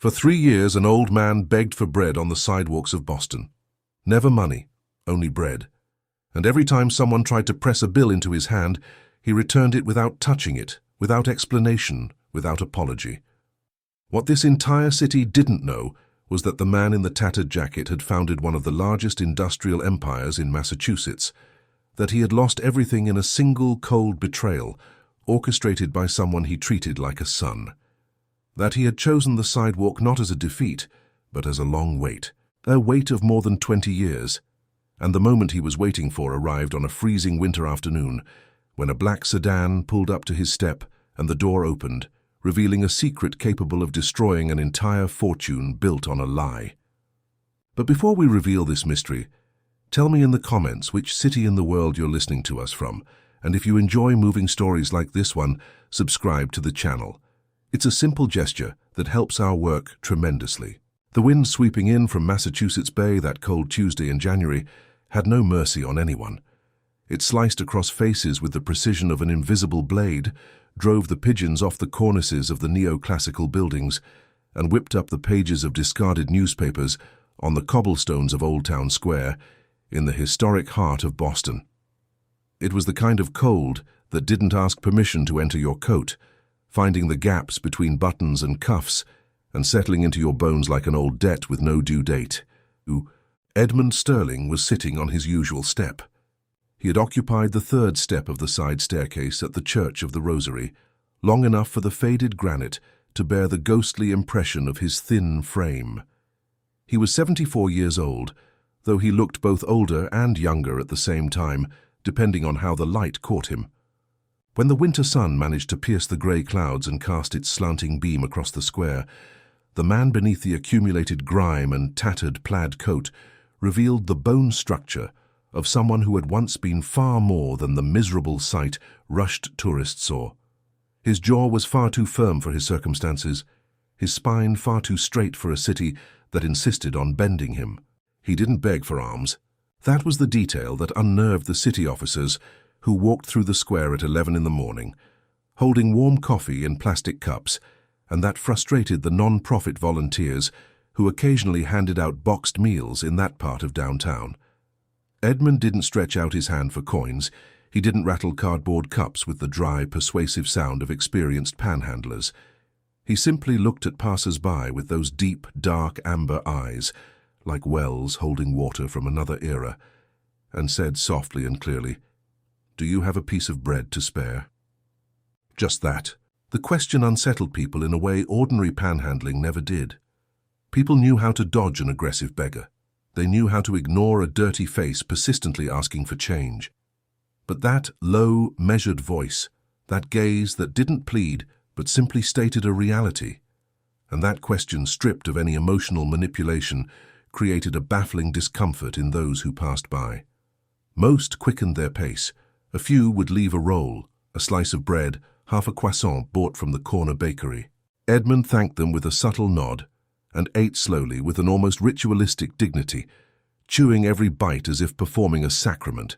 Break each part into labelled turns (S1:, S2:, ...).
S1: For 3 years, an old man begged for bread on the sidewalks of Boston. Never money, only bread. And every time someone tried to press a bill into his hand, he returned it without touching it, without explanation, without apology. What this entire city didn't know was that the man in the tattered jacket had founded one of the largest industrial empires in Massachusetts, that he had lost everything in a single cold betrayal, orchestrated by someone he treated like a son. That he had chosen the sidewalk not as a defeat, but as a long wait, a wait of more than 20 years. And the moment he was waiting for arrived on a freezing winter afternoon, when a black sedan pulled up to his step and the door opened, revealing a secret capable of destroying an entire fortune built on a lie. But before we reveal this mystery, tell me in the comments which city in the world you're listening to us from, and if you enjoy moving stories like this one, subscribe to the channel. It's a simple gesture that helps our work tremendously. The wind sweeping in from Massachusetts Bay that cold Tuesday in January had no mercy on anyone. It sliced across faces with the precision of an invisible blade, drove the pigeons off the cornices of the neoclassical buildings, and whipped up the pages of discarded newspapers on the cobblestones of Old Town Square in the historic heart of Boston. It was the kind of cold that didn't ask permission to enter your coat, finding the gaps between buttons and cuffs and settling into your bones like an old debt with no due date. Edmund Sterling was sitting on his usual step. He had occupied the third step of the side staircase at the Church of the Rosary, long enough for the faded granite to bear the ghostly impression of his thin frame. He was 74 years old, though he looked both older and younger at the same time, depending on how the light caught him. When the winter sun managed to pierce the grey clouds and cast its slanting beam across the square, the man beneath the accumulated grime and tattered plaid coat revealed the bone structure of someone who had once been far more than the miserable sight rushed tourists saw. His jaw was far too firm for his circumstances, his spine far too straight for a city that insisted on bending him. He didn't beg for alms. That was the detail that unnerved the city officers who walked through the square at 11 in the morning, holding warm coffee in plastic cups, and that frustrated the non-profit volunteers who occasionally handed out boxed meals in that part of downtown. Edmund didn't stretch out his hand for coins. He didn't rattle cardboard cups with the dry, persuasive sound of experienced panhandlers. He simply looked at passers-by with those deep, dark amber eyes, like wells holding water from another era, and said softly and clearly, "Do you have a piece of bread to spare?" Just that. The question unsettled people in a way ordinary panhandling never did. People knew how to dodge an aggressive beggar. They knew how to ignore a dirty face persistently asking for change. But that low, measured voice, that gaze that didn't plead but simply stated a reality, and that question stripped of any emotional manipulation, created a baffling discomfort in those who passed by. Most quickened their pace. A few would leave a roll, a slice of bread, half a croissant bought from the corner bakery. Edmund thanked them with a subtle nod and ate slowly with an almost ritualistic dignity, chewing every bite as if performing a sacrament.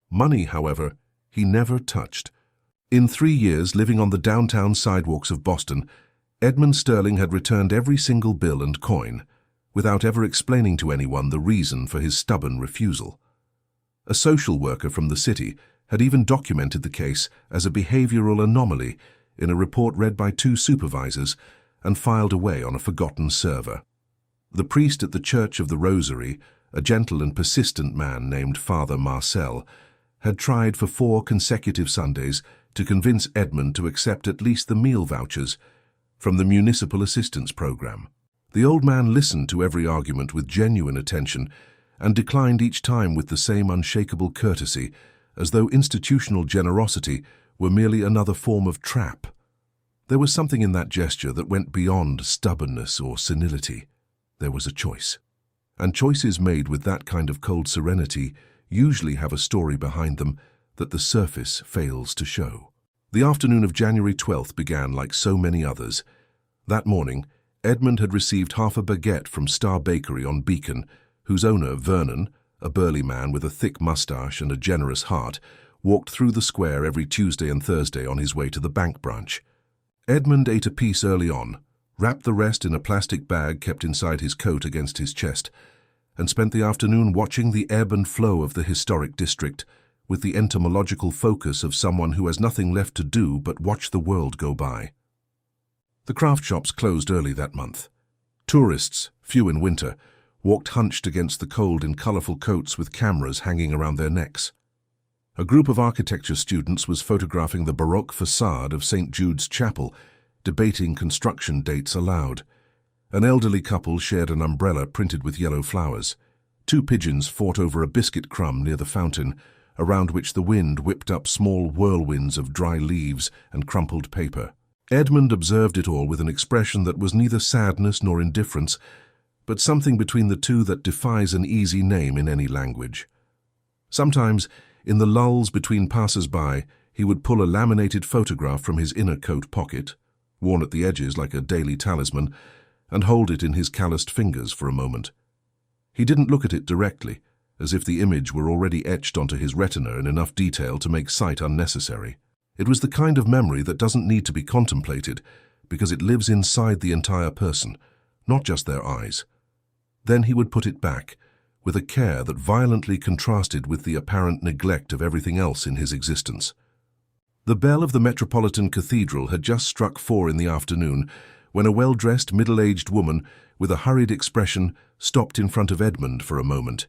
S1: Money, however, he never touched. In 3 years living on the downtown sidewalks of Boston, Edmund Sterling had returned every single bill and coin, without ever explaining to anyone the reason for his stubborn refusal. A social worker from the city had even documented the case as a behavioral anomaly in a report read by 2 supervisors and filed away on a forgotten server. The priest at the Church of the Rosary, a gentle and persistent man named Father Marcel, had tried for 4 consecutive Sundays to convince Edmund to accept at least the meal vouchers from the Municipal Assistance Program. The old man listened to every argument with genuine attention and declined each time with the same unshakable courtesy, as though institutional generosity were merely another form of trap. There was something in that gesture that went beyond stubbornness or senility. There was a choice. And choices made with that kind of cold serenity usually have a story behind them that the surface fails to show. The afternoon of January 12th began like so many others. That morning, Edmund had received half a baguette from Star Bakery on Beacon, whose owner, Vernon, a burly man with a thick mustache and a generous heart, walked through the square every Tuesday and Thursday on his way to the bank branch. Edmund ate a piece early on, wrapped the rest in a plastic bag kept inside his coat against his chest, and spent the afternoon watching the ebb and flow of the historic district, with the entomological focus of someone who has nothing left to do but watch the world go by. The craft shops closed early that month. Tourists, few in winter, walked hunched against the cold in colourful coats with cameras hanging around their necks. A group of architecture students was photographing the Baroque facade of St. Jude's Chapel, debating construction dates aloud. An elderly couple shared an umbrella printed with yellow flowers. Two pigeons fought over a biscuit crumb near the fountain, around which the wind whipped up small whirlwinds of dry leaves and crumpled paper. Edmund observed it all with an expression that was neither sadness nor indifference, but something between the two that defies an easy name in any language. Sometimes, in the lulls between passers-by, he would pull a laminated photograph from his inner coat pocket, worn at the edges like a daily talisman, and hold it in his calloused fingers for a moment. He didn't look at it directly, as if the image were already etched onto his retina in enough detail to make sight unnecessary. It was the kind of memory that doesn't need to be contemplated, because it lives inside the entire person, not just their eyes. Then he would put it back, with a care that violently contrasted with the apparent neglect of everything else in his existence. The bell of the Metropolitan Cathedral had just struck 4 in the afternoon when a well-dressed, middle-aged woman with a hurried expression stopped in front of Edmund for a moment.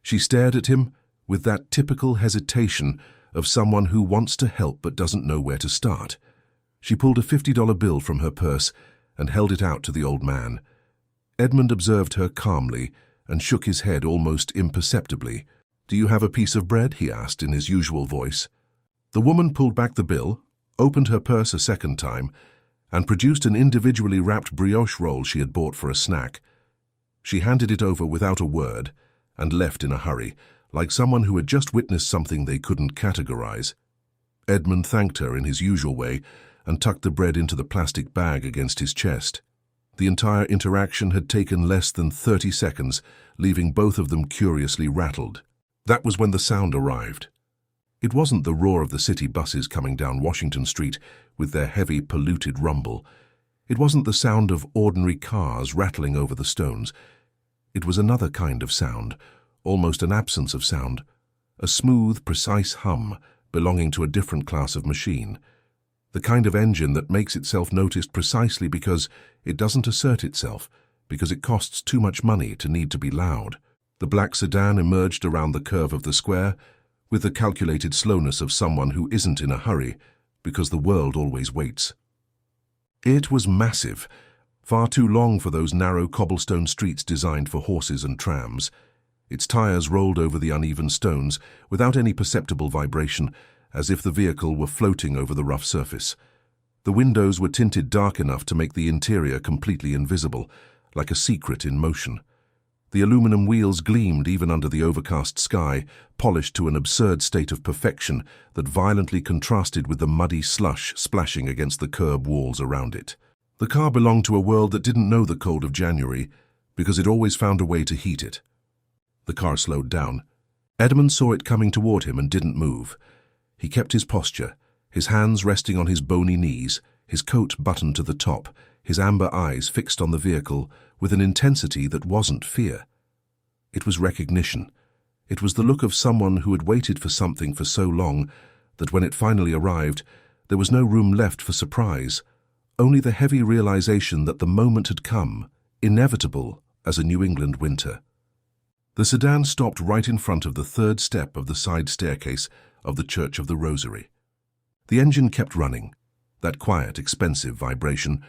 S1: She stared at him with that typical hesitation of someone who wants to help but doesn't know where to start. She pulled a $50 bill from her purse and held it out to the old man. Edmund observed her calmly and shook his head almost imperceptibly. "Do you have a piece of bread?" he asked in his usual voice. The woman pulled back the bill, opened her purse a second time, and produced an individually wrapped brioche roll she had bought for a snack. She handed it over without a word and left in a hurry, like someone who had just witnessed something they couldn't categorize. Edmund thanked her in his usual way and tucked the bread into the plastic bag against his chest. The entire interaction had taken less than 30 seconds, leaving both of them curiously rattled. That was when the sound arrived. It wasn't the roar of the city buses coming down Washington Street with their heavy, polluted rumble. It wasn't the sound of ordinary cars rattling over the stones. It was another kind of sound, almost an absence of sound, a smooth, precise hum belonging to a different class of machine. The kind of engine that makes itself noticed precisely because it doesn't assert itself, because it costs too much money to need to be loud. The black sedan emerged around the curve of the square with the calculated slowness of someone who isn't in a hurry, because the world always waits. It was massive, far too long for those narrow cobblestone streets designed for horses and trams. Its tires rolled over the uneven stones without any perceptible vibration, as if the vehicle were floating over the rough surface. The windows were tinted dark enough to make the interior completely invisible, like a secret in motion. The aluminum wheels gleamed even under the overcast sky, polished to an absurd state of perfection that violently contrasted with the muddy slush splashing against the curb walls around it. The car belonged to a world that didn't know the cold of January, because it always found a way to heat it. The car slowed down. Edmund saw it coming toward him and didn't move. He kept his posture, his hands resting on his bony knees, his coat buttoned to the top, his amber eyes fixed on the vehicle with an intensity that wasn't fear. It was recognition. It was the look of someone who had waited for something for so long that when it finally arrived, there was no room left for surprise, only the heavy realization that the moment had come, inevitable as a New England winter. The sedan stopped right in front of the third step of the side staircase of the Church of the Rosary. The engine kept running, that quiet, expensive vibration,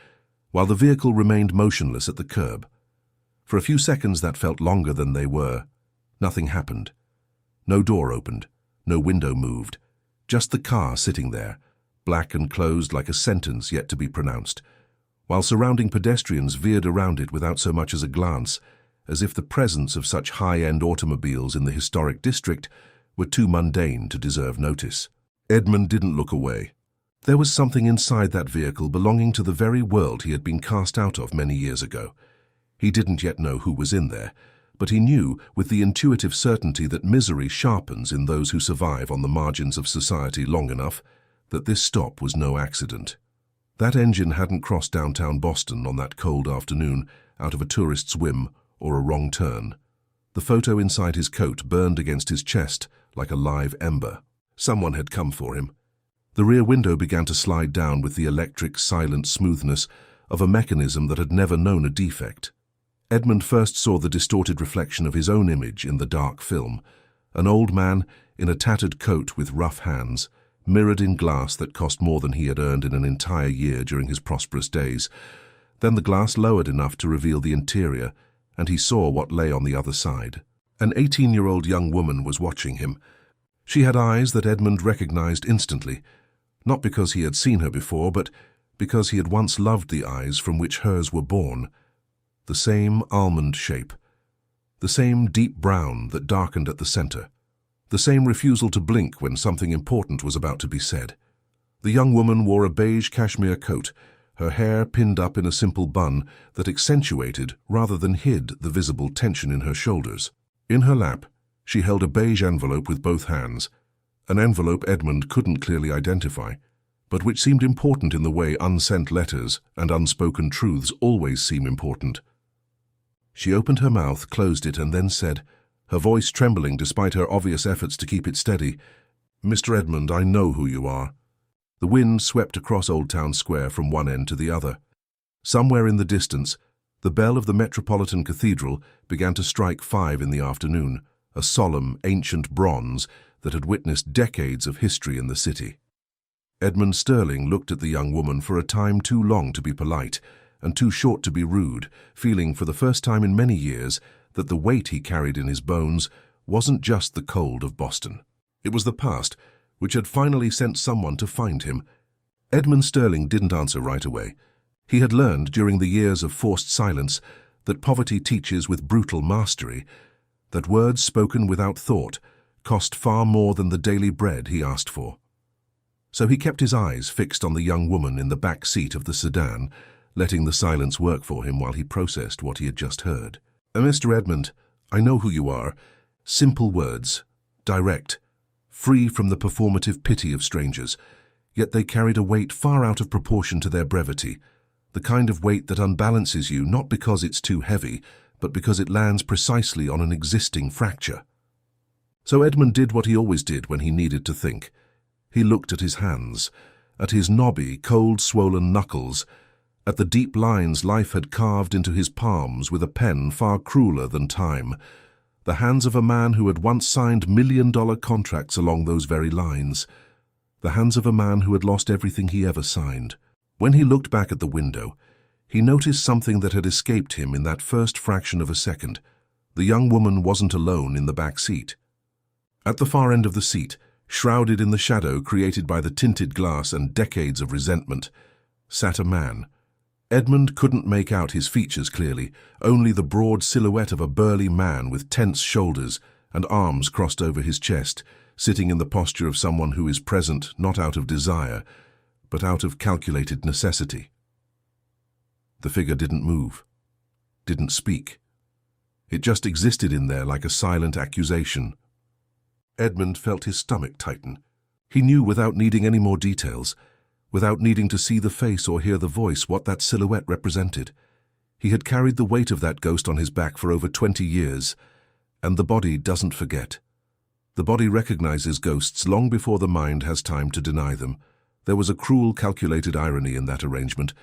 S1: while the vehicle remained motionless at the curb. For a few seconds that felt longer than they were. Nothing happened. No door opened, no window moved, just the car sitting there, black and closed like a sentence yet to be pronounced, while surrounding pedestrians veered around it without so much as a glance, as if the presence of such high-end automobiles in the historic district were too mundane to deserve notice. Edmund didn't look away. There was something inside that vehicle belonging to the very world he had been cast out of many years ago. He didn't yet know who was in there, but he knew with the intuitive certainty that misery sharpens in those who survive on the margins of society long enough that this stop was no accident. That engine hadn't crossed downtown Boston on that cold afternoon out of a tourist's whim or a wrong turn. The photo inside his coat burned against his chest like a live ember. Someone had come for him. The rear window began to slide down with the electric, silent smoothness of a mechanism that had never known a defect. Edmund first saw the distorted reflection of his own image in the dark film, an old man in a tattered coat with rough hands, mirrored in glass that cost more than he had earned in an entire year during his prosperous days. Then the glass lowered enough to reveal the interior, and he saw what lay on the other side. An 18-year-old young woman was watching him. She had eyes that Edmund recognized instantly, not because he had seen her before, but because he had once loved the eyes from which hers were born. The same almond shape, the same deep brown that darkened at the center, the same refusal to blink when something important was about to be said. The young woman wore a beige cashmere coat, her hair pinned up in a simple bun that accentuated rather than hid the visible tension in her shoulders. In her lap, she held a beige envelope with both hands, an envelope Edmund couldn't clearly identify, but which seemed important in the way unsent letters and unspoken truths always seem important. She opened her mouth, closed it, and then said, her voice trembling despite her obvious efforts to keep it steady, "Mr. Edmund, I know who you are." The wind swept across Old Town Square from one end to the other. Somewhere in the distance, the bell of the Metropolitan Cathedral began to strike 5 in the afternoon, a solemn, ancient bronze that had witnessed decades of history in the city. Edmund Sterling looked at the young woman for a time too long to be polite and too short to be rude, feeling for the first time in many years that the weight he carried in his bones wasn't just the cold of Boston. It was the past, which had finally sent someone to find him. Edmund Sterling didn't answer right away. He had learned during the years of forced silence that poverty teaches with brutal mastery, that words spoken without thought cost far more than the daily bread he asked for. So he kept his eyes fixed on the young woman in the back seat of the sedan, letting the silence work for him while he processed what he had just heard. "Mr. Edmund, I know who you are. Simple words, direct, free from the performative pity of strangers, yet they carried a weight far out of proportion to their brevity, the kind of weight that unbalances you not because it's too heavy, but because it lands precisely on an existing fracture." So Edmund did what he always did when he needed to think. He looked at his hands, at his knobby, cold, swollen knuckles, at the deep lines life had carved into his palms with a pen far crueler than time, the hands of a man who had once signed million-dollar contracts along those very lines, the hands of a man who had lost everything he ever signed. When he looked back at the window, he noticed something that had escaped him in that first fraction of a second. The young woman wasn't alone in the back seat. At the far end of the seat, shrouded in the shadow created by the tinted glass and decades of resentment, sat a man. Edmund couldn't make out his features clearly, only the broad silhouette of a burly man with tense shoulders and arms crossed over his chest, sitting in the posture of someone who is present not out of desire, but out of calculated necessity. The figure didn't move, didn't speak. It just existed in there like a silent accusation. Edmund felt his stomach tighten. He knew without needing any more details, without needing to see the face or hear the voice, what that silhouette represented. He had carried the weight of that ghost on his back for over 20 years, and the body doesn't forget. The body recognizes ghosts long before the mind has time to deny them. There was a cruel, calculated irony in that arrangement.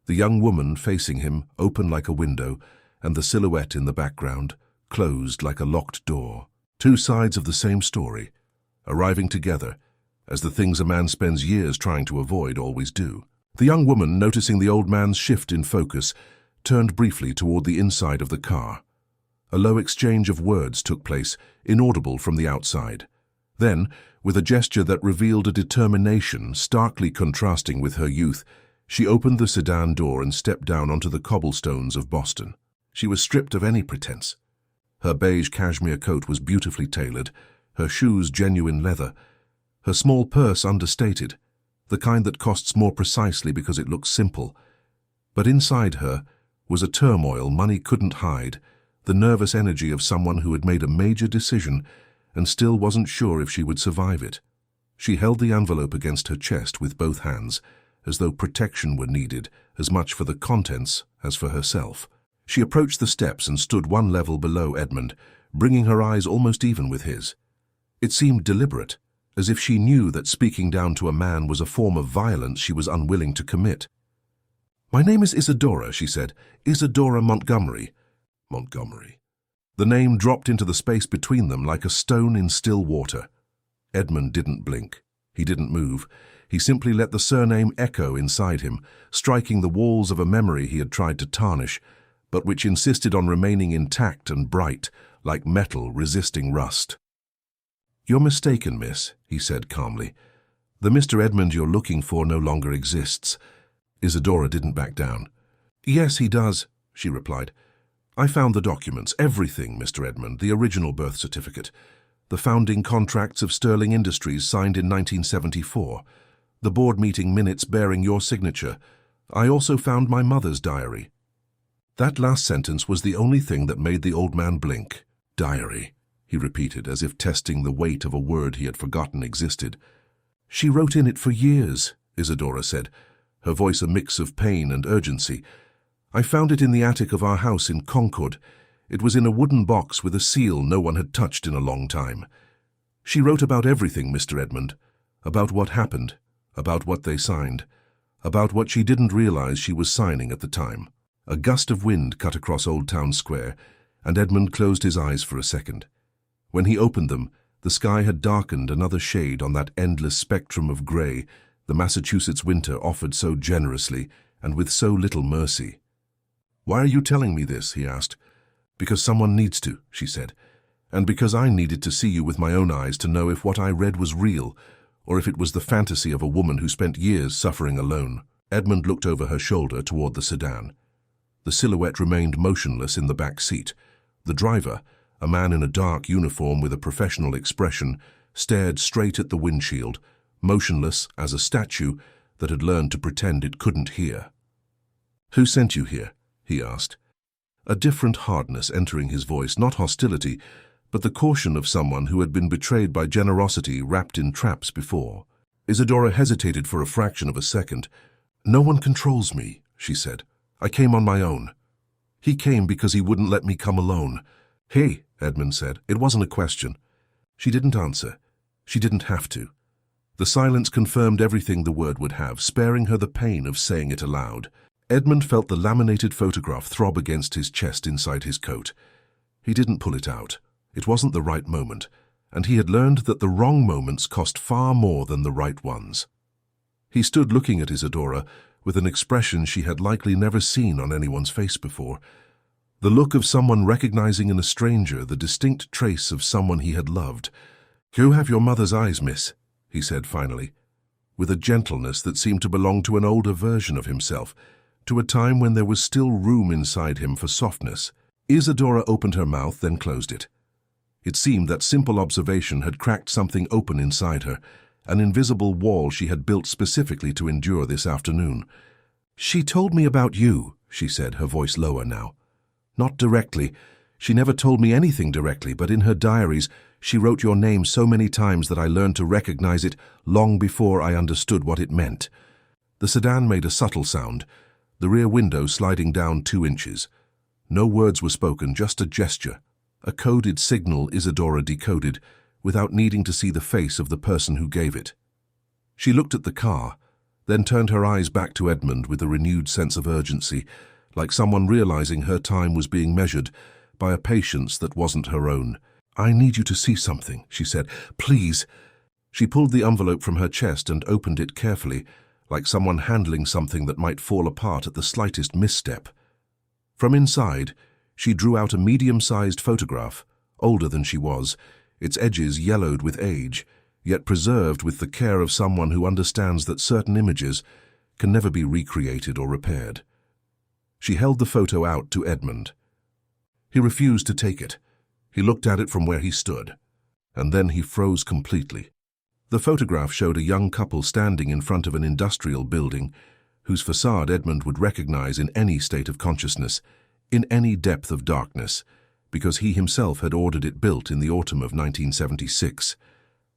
S1: The young woman facing him, open like a window, and the silhouette in the background, closed like a locked door. Two sides of the same story, arriving together, as the things a man spends years trying to avoid always do. The young woman, noticing the old man's shift in focus, turned briefly toward the inside of the car. A low exchange of words took place, inaudible from the outside. Then, with a gesture that revealed a determination starkly contrasting with her youth, she opened the sedan door and stepped down onto the cobblestones of Boston. She was stripped of any pretense. Her beige cashmere coat was beautifully tailored, her shoes genuine leather, her small purse understated, the kind that costs more precisely because it looks simple. But inside her was a turmoil money couldn't hide, the nervous energy of someone who had made a major decision and still wasn't sure if she would survive it. She held the envelope against her chest with both hands, as though protection were needed as much for the contents as for herself. She approached the steps and stood one level below Edmund, bringing her eyes almost even with his. It seemed deliberate, as if she knew that speaking down to a man was a form of violence she was unwilling to commit. "My name is Isadora," she said. "Isadora Montgomery." Montgomery. The name dropped into the space between them like a stone in still water. Edmund didn't blink. He didn't move. He simply let the surname echo inside him, striking the walls of a memory he had tried to tarnish, but which insisted on remaining intact and bright, like metal resisting rust. "You're mistaken, miss," he said calmly. "The Mr. Edmund you're looking for no longer exists." Isadora didn't back down. "Yes, he does," she replied. "I found the documents, everything, Mr. Edmund, the original birth certificate, the founding contracts of Sterling Industries signed in 1974, the board meeting minutes bearing your signature. I also found my mother's diary." That last sentence was the only thing that made the old man blink. "Diary," he repeated, as if testing the weight of a word he had forgotten existed. "She wrote in it for years," Isadora said, her voice a mix of pain and urgency. "I found it in the attic of our house in Concord. It was in a wooden box with a seal no one had touched in a long time. She wrote about everything, Mr. Edmund, about what happened, about what they signed, about what she didn't realize she was signing at the time." A gust of wind cut across Old Town Square, and Edmund closed his eyes for a second. When he opened them, the sky had darkened another shade on that endless spectrum of grey the Massachusetts winter offered so generously and with so little mercy. "Why are you telling me this?" he asked. "Because someone needs to," she said, "and because I needed to see you with my own eyes to know if what I read was real, or if it was the fantasy of a woman who spent years suffering alone." Edmund looked over her shoulder toward the sedan. The silhouette remained motionless in the back seat. The driver, a man in a dark uniform with a professional expression, stared straight at the windshield, motionless as a statue that had learned to pretend it couldn't hear. "Who sent you here?" he asked. A different hardness entering his voice, not hostility, but the caution of someone who had been betrayed by generosity wrapped in traps before. Isadora hesitated for a fraction of a second. "No one controls me," she said. "I came on my own." "He came because he wouldn't let me come alone." "Hey," Edmund said. It wasn't a question. She didn't answer. She didn't have to. The silence confirmed everything the word would have, sparing her the pain of saying it aloud. Edmund felt the laminated photograph throb against his chest inside his coat. He didn't pull it out. It wasn't the right moment, and he had learned that the wrong moments cost far more than the right ones. He stood looking at Isadora with an expression she had likely never seen on anyone's face before. The look of someone recognizing in a stranger the distinct trace of someone he had loved. "You have your mother's eyes, miss," he said finally, with a gentleness that seemed to belong to an older version of himself, to a time when there was still room inside him for softness. Isadora opened her mouth, then closed it. It seemed that simple observation had cracked something open inside her, an invisible wall she had built specifically to endure this afternoon. "She told me about you," she said, her voice lower now. "Not directly. She never told me anything directly, but in her diaries she wrote your name so many times that I learned to recognize it long before I understood what it meant." The sedan made a subtle sound, the rear window sliding down 2 inches. No words were spoken, just a gesture, a coded signal Isadora decoded, without needing to see the face of the person who gave it. She looked at the car, then turned her eyes back to Edmund with a renewed sense of urgency, like someone realizing her time was being measured by a patience that wasn't her own. "I need you to see something," she said. "Please." She pulled the envelope from her chest and opened it carefully, like someone handling something that might fall apart at the slightest misstep. From inside, she drew out a medium-sized photograph, older than she was, its edges yellowed with age, yet preserved with the care of someone who understands that certain images can never be recreated or repaired. She held the photo out to Edmund. He refused to take it. He looked at it from where he stood, and then he froze completely. The photograph showed a young couple standing in front of an industrial building, whose facade Edmund would recognize in any state of consciousness, in any depth of darkness, because he himself had ordered it built in the autumn of 1976,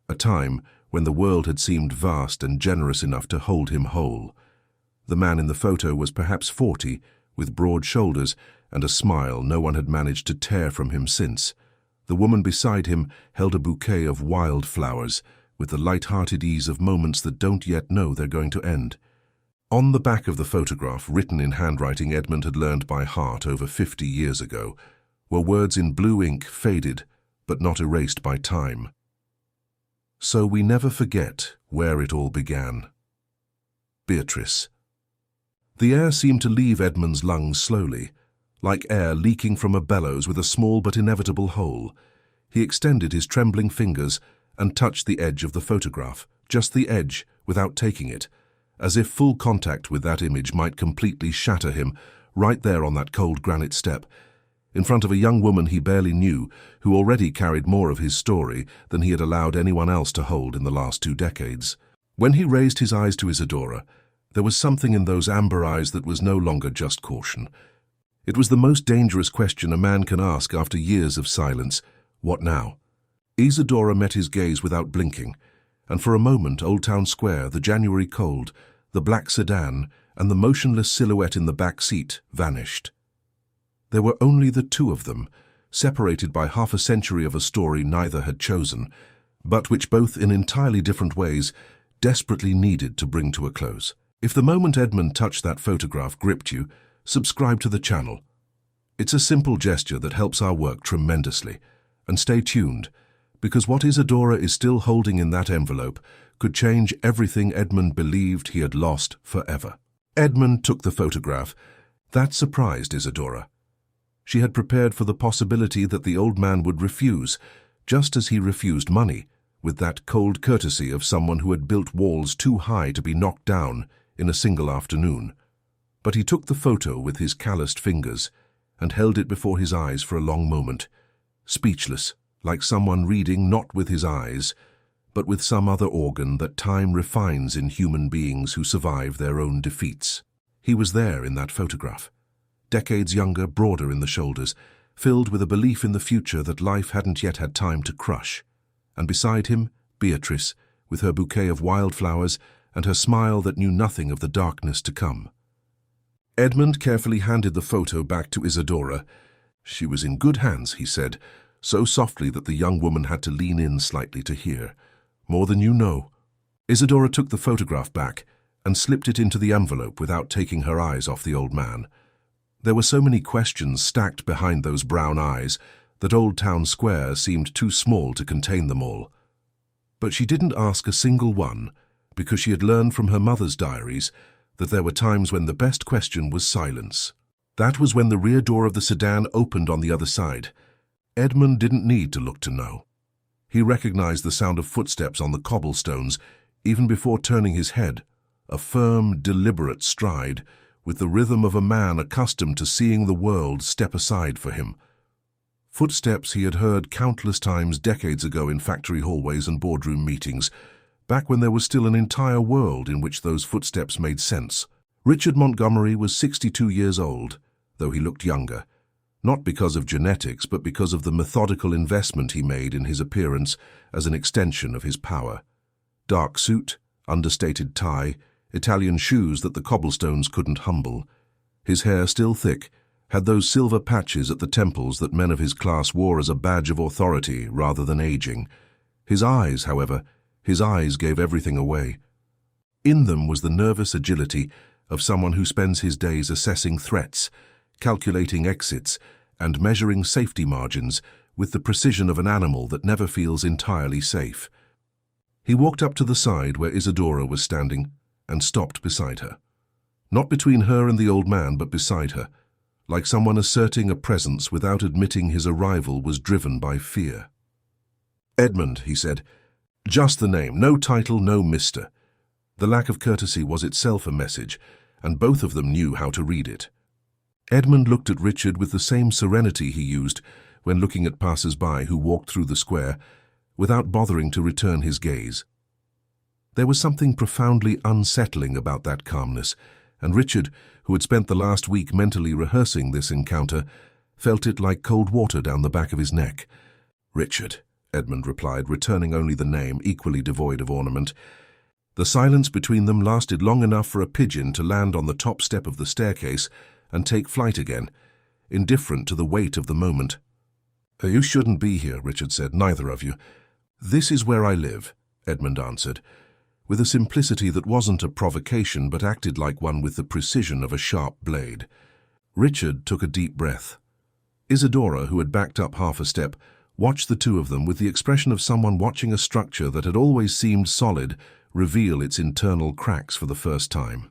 S1: a time when the world had seemed vast and generous enough to hold him whole. The man in the photo was perhaps 40, with broad shoulders and a smile no one had managed to tear from him since. The woman beside him held a bouquet of wildflowers, with the light-hearted ease of moments that don't yet know they're going to end. On the back of the photograph, written in handwriting Edmund had learned by heart over 50 years ago, were words in blue ink, faded, but not erased by time. So we never forget where it all began. Beatrice. The air seemed to leave Edmund's lungs slowly, like air leaking from a bellows with a small but inevitable hole. He extended his trembling fingers and touched the edge of the photograph, just the edge, without taking it, as if full contact with that image might completely shatter him, right there on that cold granite step, in front of a young woman he barely knew, who already carried more of his story than he had allowed anyone else to hold in the last 2 decades. When he raised his eyes to Isadora, there was something in those amber eyes that was no longer just caution. It was the most dangerous question a man can ask after years of silence. What now? Isadora met his gaze without blinking, and for a moment Old Town Square, the January cold, the black sedan, and the motionless silhouette in the back seat vanished. There were only the two of them, separated by half a century of a story neither had chosen, but which both in entirely different ways desperately needed to bring to a close. If the moment Edmund touched that photograph gripped you, subscribe to the channel. It's a simple gesture that helps our work tremendously. And stay tuned, because what Isadora is still holding in that envelope could change everything Edmund believed he had lost forever. Edmund took the photograph. That surprised Isadora. She had prepared for the possibility that the old man would refuse, just as he refused money, with that cold courtesy of someone who had built walls too high to be knocked down in a single afternoon. But he took the photo with his calloused fingers and held it before his eyes for a long moment, speechless, like someone reading not with his eyes, but with some other organ that time refines in human beings who survive their own defeats. He was there in that photograph, decades younger, broader in the shoulders, filled with a belief in the future that life hadn't yet had time to crush. And beside him, Beatrice, with her bouquet of wildflowers and her smile that knew nothing of the darkness to come. Edmund carefully handed the photo back to Isadora. She was in good hands, he said, so softly that the young woman had to lean in slightly to hear. More than you know. Isadora took the photograph back and slipped it into the envelope without taking her eyes off the old man. There were so many questions stacked behind those brown eyes that Old Town Square seemed too small to contain them all. But she didn't ask a single one, because she had learned from her mother's diaries that there were times when the best question was silence. That was when the rear door of the sedan opened on the other side. Edmund didn't need to look to know. He recognized the sound of footsteps on the cobblestones even before turning his head, a firm, deliberate stride, with the rhythm of a man accustomed to seeing the world step aside for him. Footsteps he had heard countless times decades ago in factory hallways and boardroom meetings, back when there was still an entire world in which those footsteps made sense. Richard Montgomery was 62 years old, though he looked younger, not because of genetics, but because of the methodical investment he made in his appearance as an extension of his power. Dark suit, understated tie, Italian shoes that the cobblestones couldn't humble. His hair, still thick, had those silver patches at the temples that men of his class wore as a badge of authority rather than aging. His eyes, however, his eyes gave everything away. In them was the nervous agility of someone who spends his days assessing threats, calculating exits, and measuring safety margins with the precision of an animal that never feels entirely safe. He walked up to the side where Isadora was standing and stopped beside her. Not between her and the old man, but beside her, like someone asserting a presence without admitting his arrival was driven by fear. "Edmund," he said. "Just the name, no title, no Mr." The lack of courtesy was itself a message, and both of them knew how to read it. Edmund looked at Richard with the same serenity he used when looking at passers-by who walked through the square, without bothering to return his gaze. There was something profoundly unsettling about that calmness, and Richard, who had spent the last week mentally rehearsing this encounter, felt it like cold water down the back of his neck. "Richard," Edmund replied, returning only the name, equally devoid of ornament. The silence between them lasted long enough for a pigeon to land on the top step of the staircase and take flight again, indifferent to the weight of the moment. "You shouldn't be here," Richard said, "neither of you." "This is where I live," Edmund answered, with a simplicity that wasn't a provocation but acted like one with the precision of a sharp blade. Richard took a deep breath. Isadora, who had backed up half a step, watched the two of them with the expression of someone watching a structure that had always seemed solid reveal its internal cracks for the first time.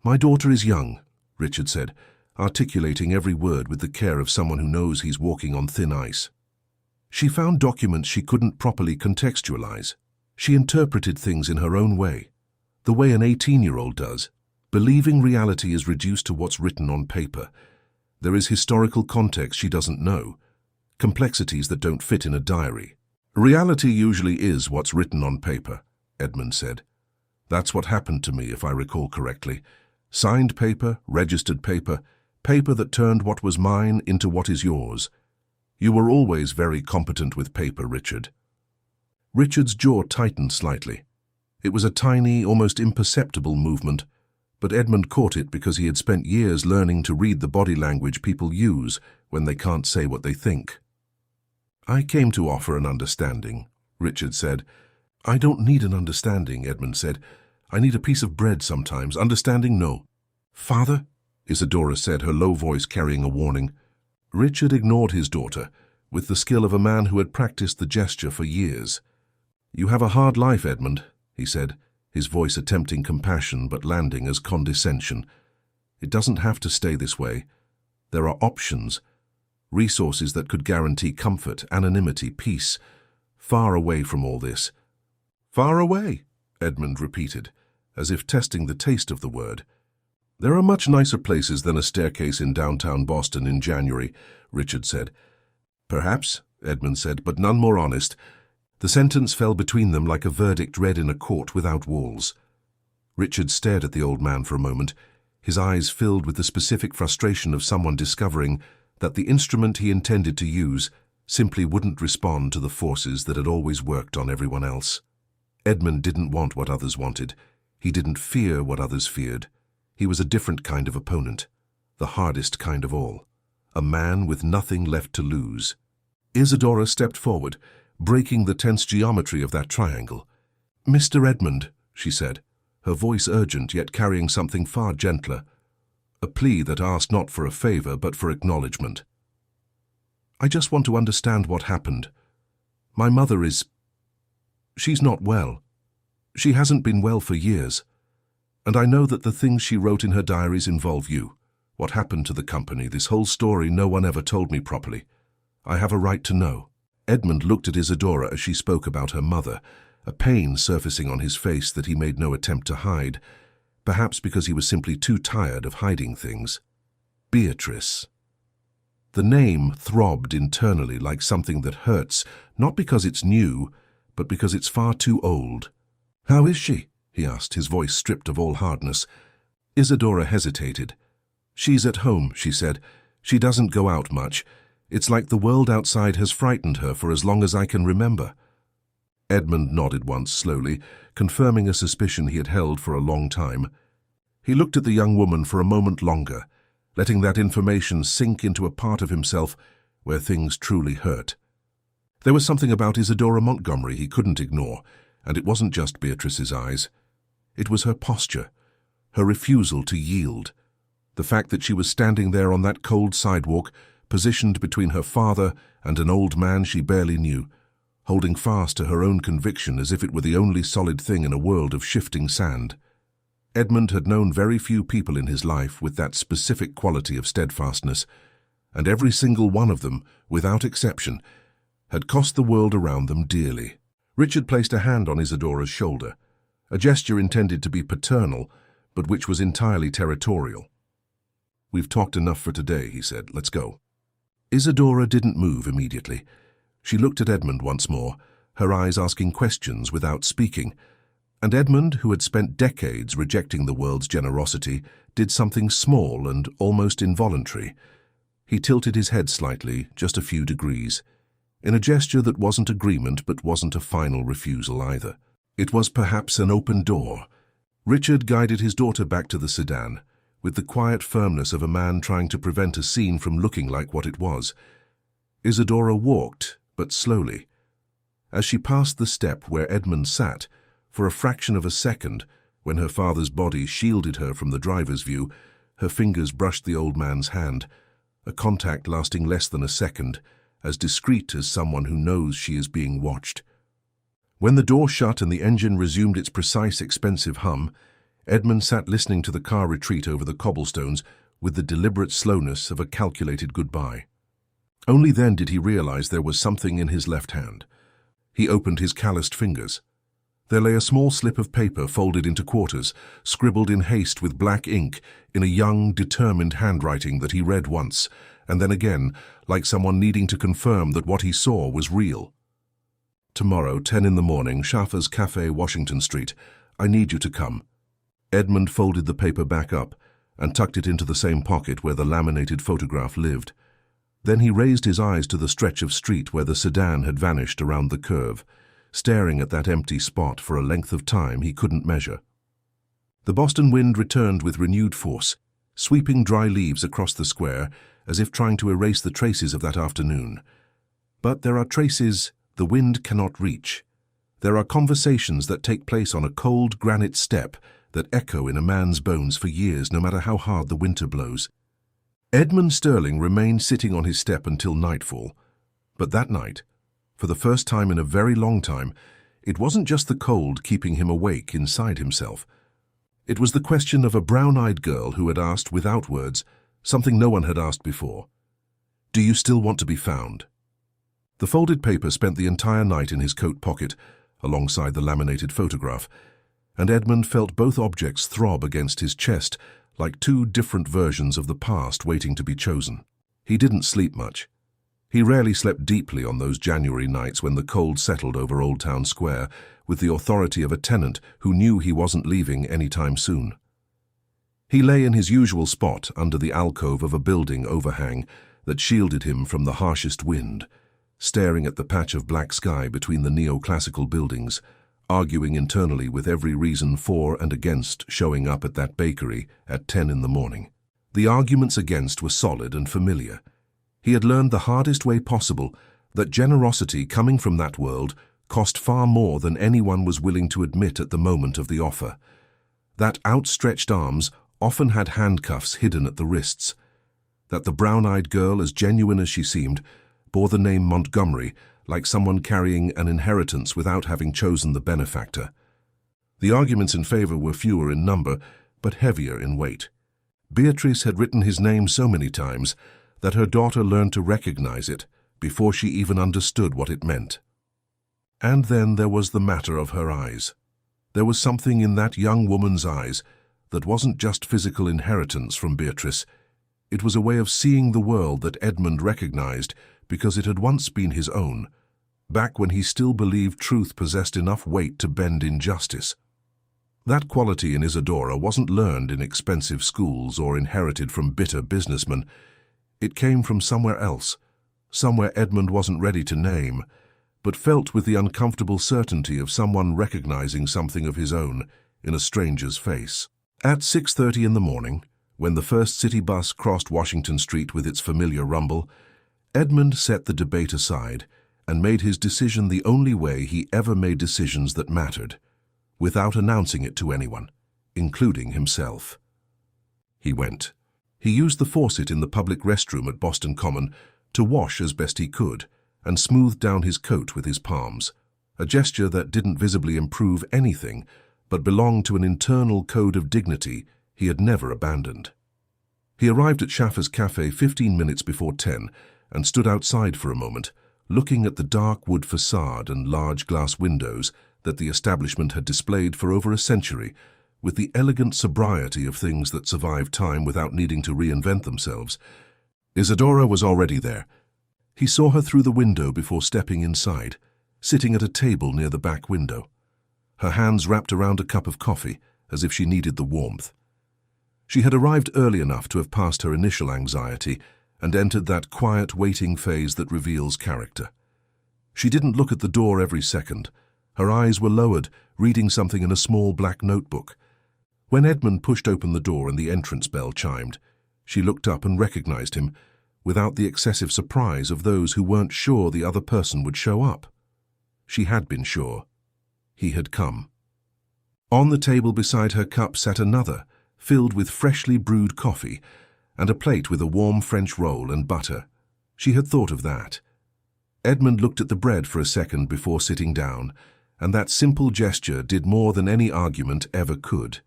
S1: "My daughter is young," Richard said, articulating every word with the care of someone who knows he's walking on thin ice. "She found documents she couldn't properly contextualize. She interpreted things in her own way, the way an 18-year-old does, believing reality is reduced to what's written on paper. There is historical context she doesn't know, complexities that don't fit in a diary. Reality usually is what's written on paper," Edmund said. "That's what happened to me, if I recall correctly. Signed paper, registered paper, paper that turned what was mine into what is yours. You were always very competent with paper, Richard." Richard's jaw tightened slightly. It was a tiny, almost imperceptible movement, but Edmund caught it because he had spent years learning to read the body language people use when they can't say what they think. "I came to offer an understanding," Richard said. "I don't need an understanding," Edmund said. "I need a piece of bread sometimes. Understanding, no." "Father?" Isadora said, her low voice carrying a warning. Richard ignored his daughter, with the skill of a man who had practiced the gesture for years. "You have a hard life, Edmund," he said, his voice attempting compassion but landing as condescension. "It doesn't have to stay this way. There are options, resources that could guarantee comfort, anonymity, peace, far away from all this." "Far away," Edmund repeated, as if testing the taste of the word. "There are much nicer places than a staircase in downtown Boston in January," Richard said. "Perhaps," Edmund said, "but none more honest." The sentence fell between them like a verdict read in a court without walls. Richard stared at the old man for a moment, his eyes filled with the specific frustration of someone discovering that the instrument he intended to use simply wouldn't respond to the forces that had always worked on everyone else. Edmund didn't want what others wanted. He didn't fear what others feared. He was a different kind of opponent, the hardest kind of all, a man with nothing left to lose. Isadora stepped forward, breaking the tense geometry of that triangle. "Mr. Edmund," she said, her voice urgent yet carrying something far gentler, a plea that asked not for a favor but for acknowledgement. "I just want to understand what happened. My mother she's not well. She hasn't been well for years. And I know that the things she wrote in her diaries involve you. What happened to the company, this whole story no one ever told me properly. I have a right to know." Edmund looked at Isadora as she spoke about her mother, a pain surfacing on his face that he made no attempt to hide, perhaps because he was simply too tired of hiding things. Beatrice. The name throbbed internally like something that hurts, not because it's new, but because it's far too old. "How is she?" he asked, his voice stripped of all hardness. Isadora hesitated. "She's at home," she said. "She doesn't go out much. It's like the world outside has frightened her for as long as I can remember." Edmund nodded once slowly, confirming a suspicion he had held for a long time. He looked at the young woman for a moment longer, letting that information sink into a part of himself where things truly hurt. There was something about Isadora Montgomery he couldn't ignore, and it wasn't just Beatrice's eyes. It was her posture, her refusal to yield. The fact that she was standing there on that cold sidewalk, positioned between her father and an old man she barely knew, holding fast to her own conviction as if it were the only solid thing in a world of shifting sand. Edmund had known very few people in his life with that specific quality of steadfastness, and every single one of them, without exception, had cost the world around them dearly. Richard placed a hand on Isadora's shoulder, a gesture intended to be paternal, but which was entirely territorial. "We've talked enough for today," he said. "Let's go." Isadora didn't move immediately. She looked at Edmund once more, her eyes asking questions without speaking, and Edmund, who had spent decades rejecting the world's generosity, did something small and almost involuntary. He tilted his head slightly, just a few degrees, in a gesture that wasn't agreement but wasn't a final refusal either. It was perhaps an open door. Richard guided his daughter back to the sedan, with the quiet firmness of a man trying to prevent a scene from looking like what it was. Isadora walked, but slowly. As she passed the step where Edmund sat, for a fraction of a second, when her father's body shielded her from the driver's view, her fingers brushed the old man's hand, a contact lasting less than a second, as discreet as someone who knows she is being watched. When the door shut and the engine resumed its precise, expensive hum, Edmund sat listening to the car retreat over the cobblestones with the deliberate slowness of a calculated goodbye. Only then did he realize there was something in his left hand. He opened his calloused fingers. There lay a small slip of paper folded into quarters, scribbled in haste with black ink in a young, determined handwriting that he read once, and then again, like someone needing to confirm that what he saw was real. Tomorrow, 10 in the morning, Schaffer's Cafe, Washington Street. I need you to come. Edmund folded the paper back up and tucked it into the same pocket where the laminated photograph lived. Then he raised his eyes to the stretch of street where the sedan had vanished around the curve, staring at that empty spot for a length of time he couldn't measure. The Boston wind returned with renewed force, sweeping dry leaves across the square as if trying to erase the traces of that afternoon. But there are traces the wind cannot reach. There are conversations that take place on a cold granite step that echo in a man's bones for years, no matter how hard the winter blows. Edmund Sterling remained sitting on his step until nightfall. But that night, for the first time in a very long time, it wasn't just the cold keeping him awake inside himself. It was the question of a brown-eyed girl who had asked, without words, something no one had asked before. Do you still want to be found? The folded paper spent the entire night in his coat pocket, alongside the laminated photograph, and Edmund felt both objects throb against his chest like two different versions of the past waiting to be chosen. He didn't sleep much. He rarely slept deeply on those January nights when the cold settled over Old Town Square with the authority of a tenant who knew he wasn't leaving any time soon. He lay in his usual spot under the alcove of a building overhang that shielded him from the harshest wind, staring at the patch of black sky between the neoclassical buildings, arguing internally with every reason for and against showing up at that bakery at 10 in the morning. The arguments against were solid and familiar. He had learned the hardest way possible that generosity coming from that world cost far more than anyone was willing to admit at the moment of the offer. That outstretched arms often had handcuffs hidden at the wrists. That the brown-eyed girl, as genuine as she seemed, bore the name Montgomery, like someone carrying an inheritance without having chosen the benefactor. The arguments in favor were fewer in number, but heavier in weight. Beatrice had written his name so many times that her daughter learned to recognize it before she even understood what it meant. And then there was the matter of her eyes. There was something in that young woman's eyes that wasn't just physical inheritance from Beatrice. It was a way of seeing the world that Edmund recognized because it had once been his own, back when he still believed truth possessed enough weight to bend injustice. That quality in Isadora wasn't learned in expensive schools or inherited from bitter businessmen. It came from somewhere else, somewhere Edmund wasn't ready to name, but felt with the uncomfortable certainty of someone recognizing something of his own in a stranger's face. At 6:30 in the morning, when the first city bus crossed Washington Street with its familiar rumble, Edmund set the debate aside and made his decision the only way he ever made decisions that mattered, without announcing it to anyone, including himself. He went. He used the faucet in the public restroom at Boston Common to wash as best he could and smoothed down his coat with his palms, a gesture that didn't visibly improve anything but belonged to an internal code of dignity he had never abandoned. He arrived at Schaffer's Cafe 15 minutes before 10 and stood outside for a moment, looking at the dark wood facade and large glass windows that the establishment had displayed for over a century, with the elegant sobriety of things that survive time without needing to reinvent themselves. Isadora was already there. He saw her through the window before stepping inside, sitting at a table near the back window, her hands wrapped around a cup of coffee, as if she needed the warmth. She had arrived early enough to have passed her initial anxiety and entered that quiet waiting phase that reveals character. She didn't look at the door every second, Her eyes were lowered, reading something in a small black notebook. When Edmund pushed open the door and the entrance bell chimed, she looked up and recognized him, without the excessive surprise of those who weren't sure the other person would show up. She had been sure. He had come. On the table beside her cup sat another, filled with freshly brewed coffee, and a plate with a warm French roll and butter. She had thought of that. Edmund looked at the bread for a second before sitting down, and that simple gesture did more than any argument ever could.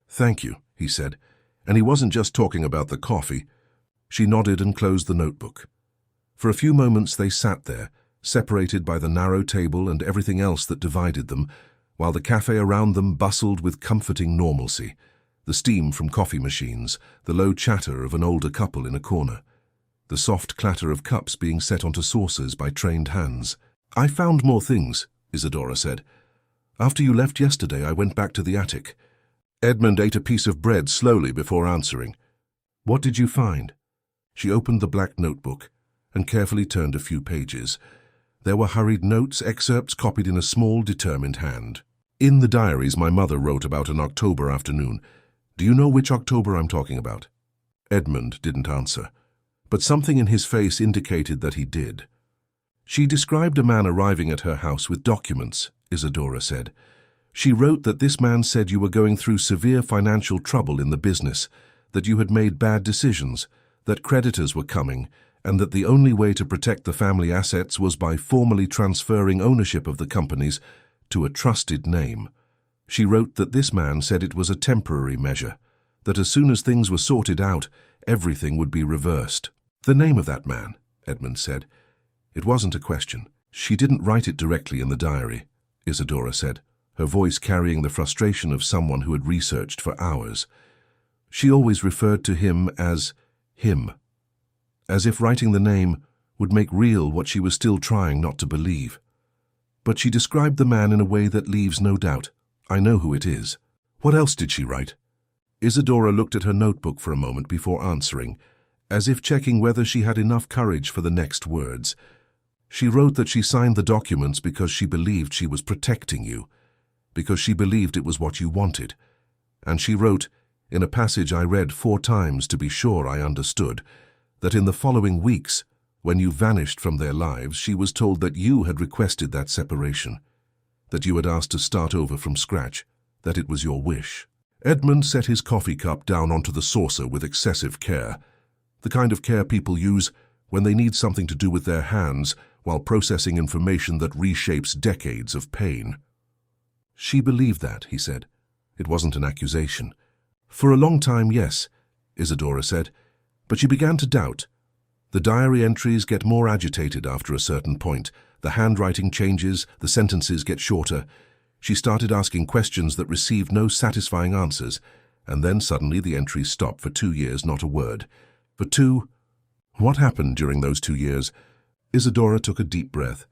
S1: "Thank you," he said, and he wasn't just talking about the coffee. She nodded and closed the notebook. For a few moments they sat there, separated by the narrow table and everything else that divided them, while the cafe around them bustled with comforting normalcy, the steam from coffee machines, the low chatter of an older couple in a corner, the soft clatter of cups being set onto saucers by trained hands. "I found more things," Isadora said. "After you left yesterday, I went back to the attic." Edmund ate a piece of bread slowly before answering. "What did you find?" She opened the black notebook and carefully turned a few pages. There were hurried notes, excerpts copied in a small, determined hand. "In the diaries my mother wrote about an October afternoon. Do you know which October I'm talking about?" Edmund didn't answer, but something in his face indicated that he did. "She described a man arriving at her house with documents," Isadora said. "She wrote that this man said you were going through severe financial trouble in the business, that you had made bad decisions, that creditors were coming, and that the only way to protect the family assets was by formally transferring ownership of the companies to a trusted name. She wrote that this man said it was a temporary measure, that as soon as things were sorted out, everything would be reversed." "The name of that man," Edmund said. "It wasn't a question. She didn't write it directly in the diary," Isadora said, her voice carrying the frustration of someone who had researched for hours. "She always referred to him as him, as if writing the name would make real what she was still trying not to believe. But she described the man in a way that leaves no doubt. I know who it is." "What else did she write?" Isadora looked at her notebook for a moment before answering, as if checking whether she had enough courage for the next words. "She wrote that she signed the documents because she believed she was protecting you, because she believed it was what you wanted. And she wrote, in a passage I read 4 times to be sure I understood, that in the following weeks, when you vanished from their lives, she was told that you had requested that separation, that you had asked to start over from scratch, that it was your wish." Edmund set his coffee cup down onto the saucer with excessive care, the kind of care people use when they need something to do with their hands while processing information that reshapes decades of pain. "She believed that," he said. It wasn't an accusation. "For a long time, yes," Isadora said, but she began to doubt. The diary entries get more agitated after a certain point. The handwriting changes, the sentences get shorter. She started asking questions that received no satisfying answers, and then suddenly the entries stopped for 2 years, not a word. For 2... What happened during those 2 years? Isadora took a deep breath.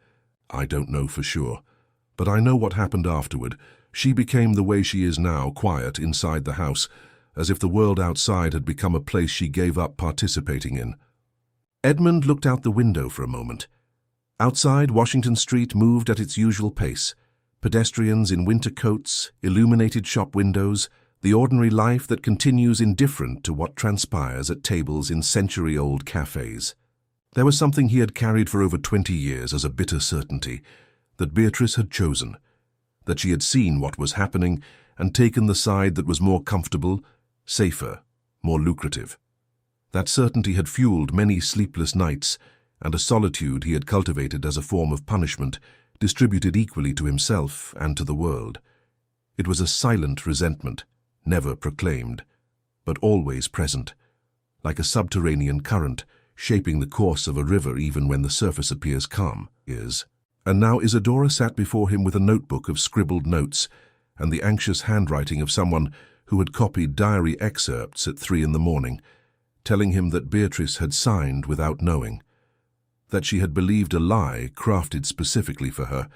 S1: "I don't know for sure, but I know what happened afterward. She became the way she is now, quiet inside the house, as if the world outside had become a place she gave up participating in." Edmund looked out the window for a moment. Outside, Washington Street moved at its usual pace. Pedestrians in winter coats, illuminated shop windows, the ordinary life that continues indifferent to what transpires at tables in century-old cafes. There was something he had carried for over 20 years as a bitter certainty, that Beatrice had chosen, that she had seen what was happening and taken the side that was more comfortable, safer, more lucrative. That certainty had fueled many sleepless nights and a solitude he had cultivated as a form of punishment, distributed equally to himself and to the world. It was a silent resentment, never proclaimed, but always present, like a subterranean current, shaping the course of a river even when the surface appears calm. And now Isadora sat before him with a notebook of scribbled notes and the anxious handwriting of someone who had copied diary excerpts at 3 in the morning, telling him that Beatrice had signed without knowing, that she had believed a lie crafted specifically for her,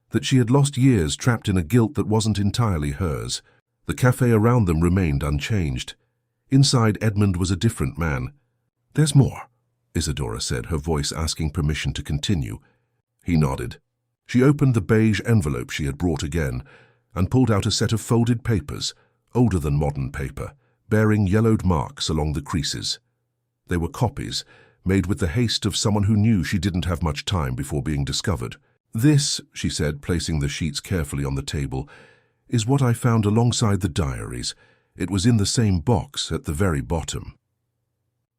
S1: that she had lost years trapped in a guilt that wasn't entirely hers. The cafe around them remained unchanged. Inside, Edmund was a different man. "There's more," Isadora said, her voice asking permission to continue. He nodded. She opened the beige envelope she had brought again and pulled out a set of folded papers, older than modern paper, bearing yellowed marks along the creases. They were copies, made with the haste of someone who knew she didn't have much time before being discovered. "This," she said, placing the sheets carefully on the table, "is what I found alongside the diaries. It was in the same box at the very bottom."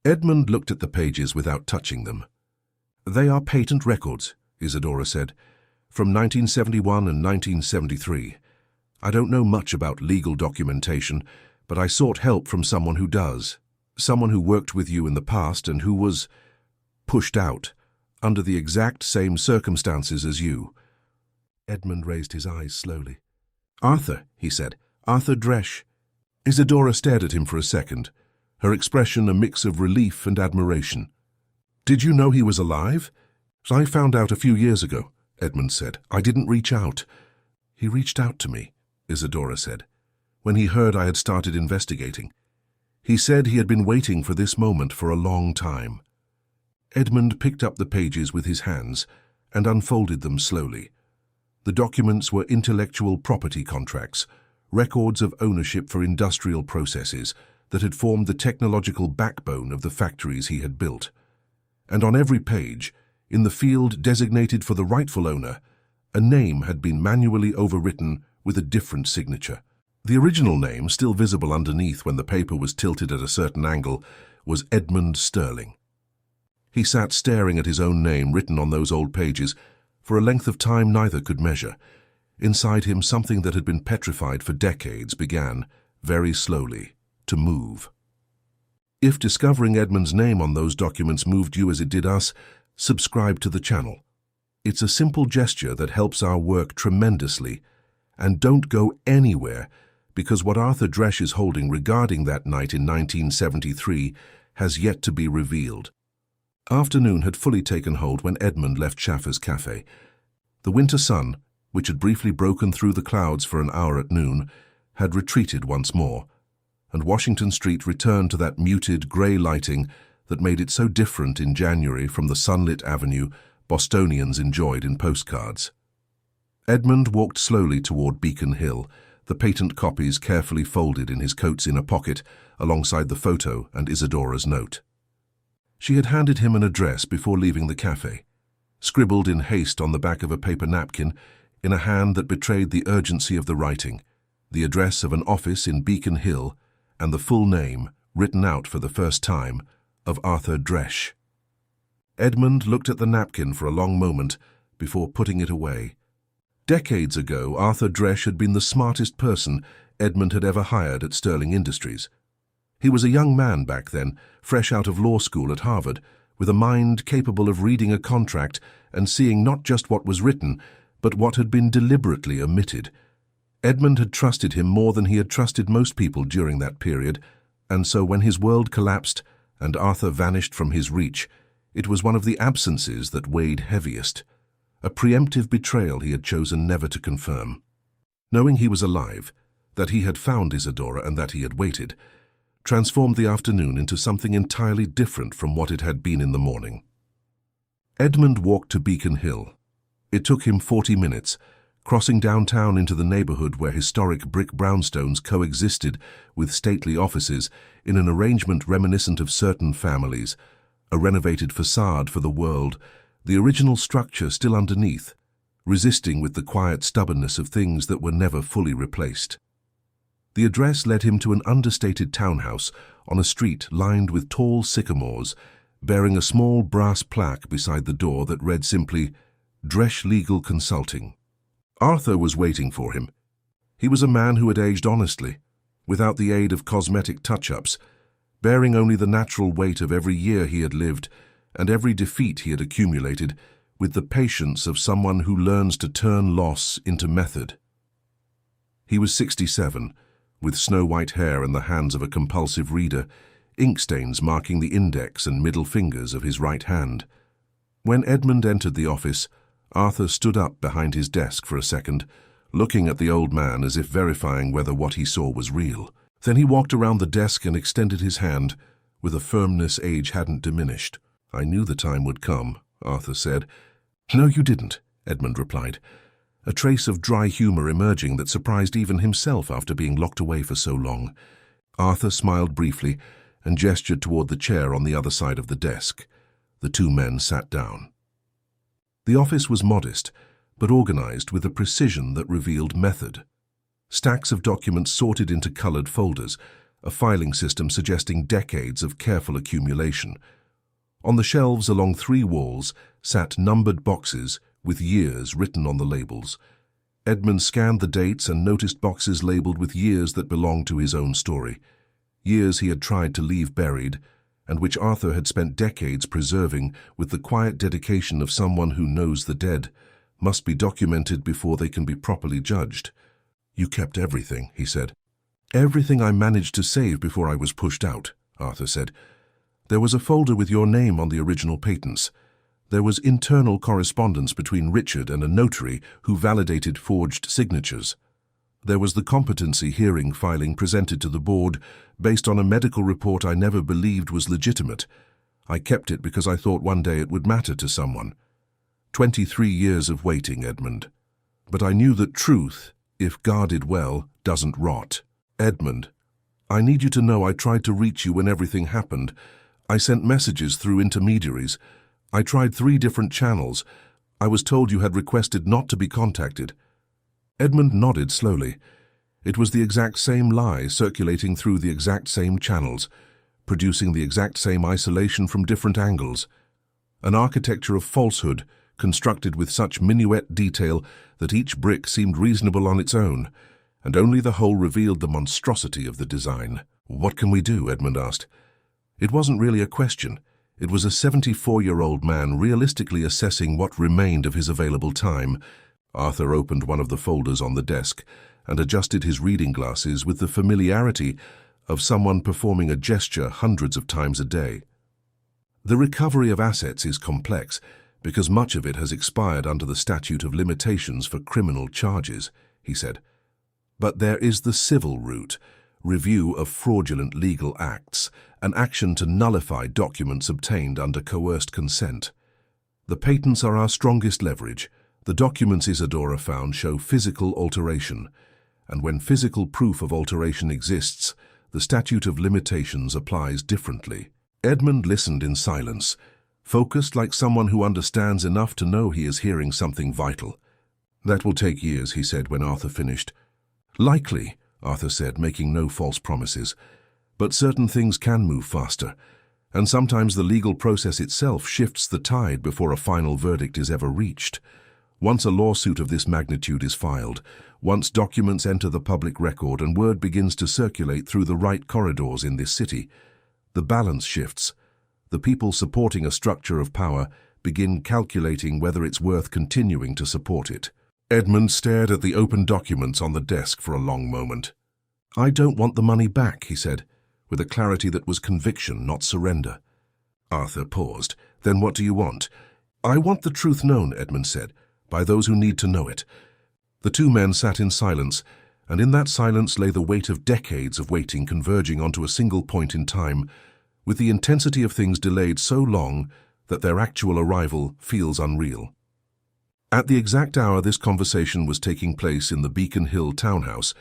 S1: Edmund looked at the pages without touching them. "They are patent records," Isadora said, "from 1971 and 1973. I don't know much about legal documentation, but I sought help from someone who does. Someone who worked with you in the past and who was pushed out, under the exact same circumstances as you." Edmund raised his eyes slowly. "Arthur," he said. "Arthur Dresch." Isadora stared at him for a second, her expression a mix of relief and admiration. "Did you know he was alive?" "I found out a few years ago," Edmund said. "I didn't reach out." "He reached out to me," Isadora said, "when he heard I had started investigating. He said he had been waiting for this moment for a long time." Edmund picked up the pages with his hands and unfolded them slowly. The documents were intellectual property contracts, records of ownership for industrial processes that had formed the technological backbone of the factories he had built. And on every page, in the field designated for the rightful owner, a name had been manually overwritten with a different signature. The original name, still visible underneath when the paper was tilted at a certain angle, was Edmund Sterling. He sat staring at his own name written on those old pages for a length of time neither could measure. Inside him, something that had been petrified for decades began, very slowly, to move. If discovering Edmund's name on those documents moved you as it did us, subscribe to the channel. It's a simple gesture that helps our work tremendously. And don't go anywhere, because what Arthur Dresch is holding regarding that night in 1973 has yet to be revealed. Afternoon had fully taken hold when Edmund left Schaffer's cafe. The winter sun, which had briefly broken through the clouds for an hour at noon, had retreated once more, and Washington Street returned to that muted grey lighting that made it so different in January from the sunlit avenue Bostonians enjoyed in postcards. Edmund walked slowly toward Beacon Hill, the patent copies carefully folded in his coat's inner pocket alongside the photo and Isadora's note. She had handed him an address before leaving the cafe, scribbled in haste on the back of a paper napkin in a hand that betrayed the urgency of the writing, the address of an office in Beacon Hill and the full name, written out for the first time, of Arthur Dresch. Edmund looked at the napkin for a long moment before putting it away. Decades ago, Arthur Dresch had been the smartest person Edmund had ever hired at Sterling Industries. He was a young man back then, fresh out of law school at Harvard, with a mind capable of reading a contract and seeing not just what was written, but what had been deliberately omitted. Edmund had trusted him more than he had trusted most people during that period, and so when his world collapsed and Arthur vanished from his reach, it was one of the absences that weighed heaviest. A preemptive betrayal he had chosen never to confirm. Knowing he was alive, that he had found Isadora and that he had waited, transformed the afternoon into something entirely different from what it had been in the morning. Edmund walked to Beacon Hill. It took him 40 minutes, crossing downtown into the neighborhood where historic brick brownstones coexisted with stately offices in an arrangement reminiscent of certain families, a renovated facade for the world, the original structure still underneath, resisting with the quiet stubbornness of things that were never fully replaced. The address led him to an understated townhouse on a street lined with tall sycamores, bearing a small brass plaque beside the door that read simply, Dresch Legal Consulting. Arthur was waiting for him. He was a man who had aged honestly, without the aid of cosmetic touch-ups, bearing only the natural weight of every year he had lived and every defeat he had accumulated, with the patience of someone who learns to turn loss into method. He was 67, with snow-white hair and the hands of a compulsive reader, ink stains marking the index and middle fingers of his right hand. When Edmund entered the office, Arthur stood up behind his desk for a second, looking at the old man as if verifying whether what he saw was real. Then he walked around the desk and extended his hand, with a firmness age hadn't diminished. "I knew the time would come," Arthur said. "No, you didn't," Edmund replied, a trace of dry humor emerging that surprised even himself after being locked away for so long. Arthur smiled briefly and gestured toward the chair on the other side of the desk. The two men sat down. The office was modest, but organized with a precision that revealed method. Stacks of documents sorted into colored folders, a filing system suggesting decades of careful accumulation. On the shelves along 3 walls sat numbered boxes with years written on the labels. Edmund scanned the dates and noticed boxes labeled with years that belonged to his own story. Years he had tried to leave buried, and which Arthur had spent decades preserving with the quiet dedication of someone who knows the dead, must be documented before they can be properly judged. You kept everything, he said. Everything I managed to save before I was pushed out, Arthur said. There was a folder with your name on the original patents. There was internal correspondence between Richard and a notary who validated forged signatures. There was the competency hearing filing presented to the board based on a medical report I never believed was legitimate. I kept it because I thought one day it would matter to someone. 23 years of waiting, Edmund. But I knew that truth, if guarded well, doesn't rot. Edmund, I need you to know I tried to reach you when everything happened. I sent messages through intermediaries. I tried 3 different channels. I was told you had requested not to be contacted. Edmund nodded slowly. It was the exact same lie circulating through the exact same channels, producing the exact same isolation from different angles. An architecture of falsehood, constructed with such minuet detail that each brick seemed reasonable on its own, and only the whole revealed the monstrosity of the design. What can we do? Edmund asked. It wasn't really a question. It was a 74-year-old man realistically assessing what remained of his available time. Arthur opened one of the folders on the desk and adjusted his reading glasses with the familiarity of someone performing a gesture hundreds of times a day. The recovery of assets is complex because much of it has expired under the statute of limitations for criminal charges, he said. But there is the civil route, review of fraudulent legal acts, an action to nullify documents obtained under coerced consent. The patents are our strongest leverage. The documents Isadora found show physical alteration, and when physical proof of alteration exists, the statute of limitations applies differently. Edmund listened in silence, focused like someone who understands enough to know he is hearing something vital. That will take years, he said when Arthur finished. Likely, Arthur said, making no false promises. But certain things can move faster, and sometimes the legal process itself shifts the tide before a final verdict is ever reached. Once a lawsuit of this magnitude is filed, once documents enter the public record and word begins to circulate through the right corridors in this city, the balance shifts. The people supporting a structure of power begin calculating whether it's worth continuing to support it. Edmund stared at the open documents on the desk for a long moment. I don't want the money back, he said, with a clarity that was conviction, not surrender. Arthur paused. Then what do you want? I want the truth known, Edmund said, by those who need to know it. The two men sat in silence, and in that silence lay the weight of decades of waiting converging onto a single point in time, with the intensity of things delayed so long that their actual arrival feels unreal. At the exact hour this conversation was taking place in the Beacon Hill townhouse,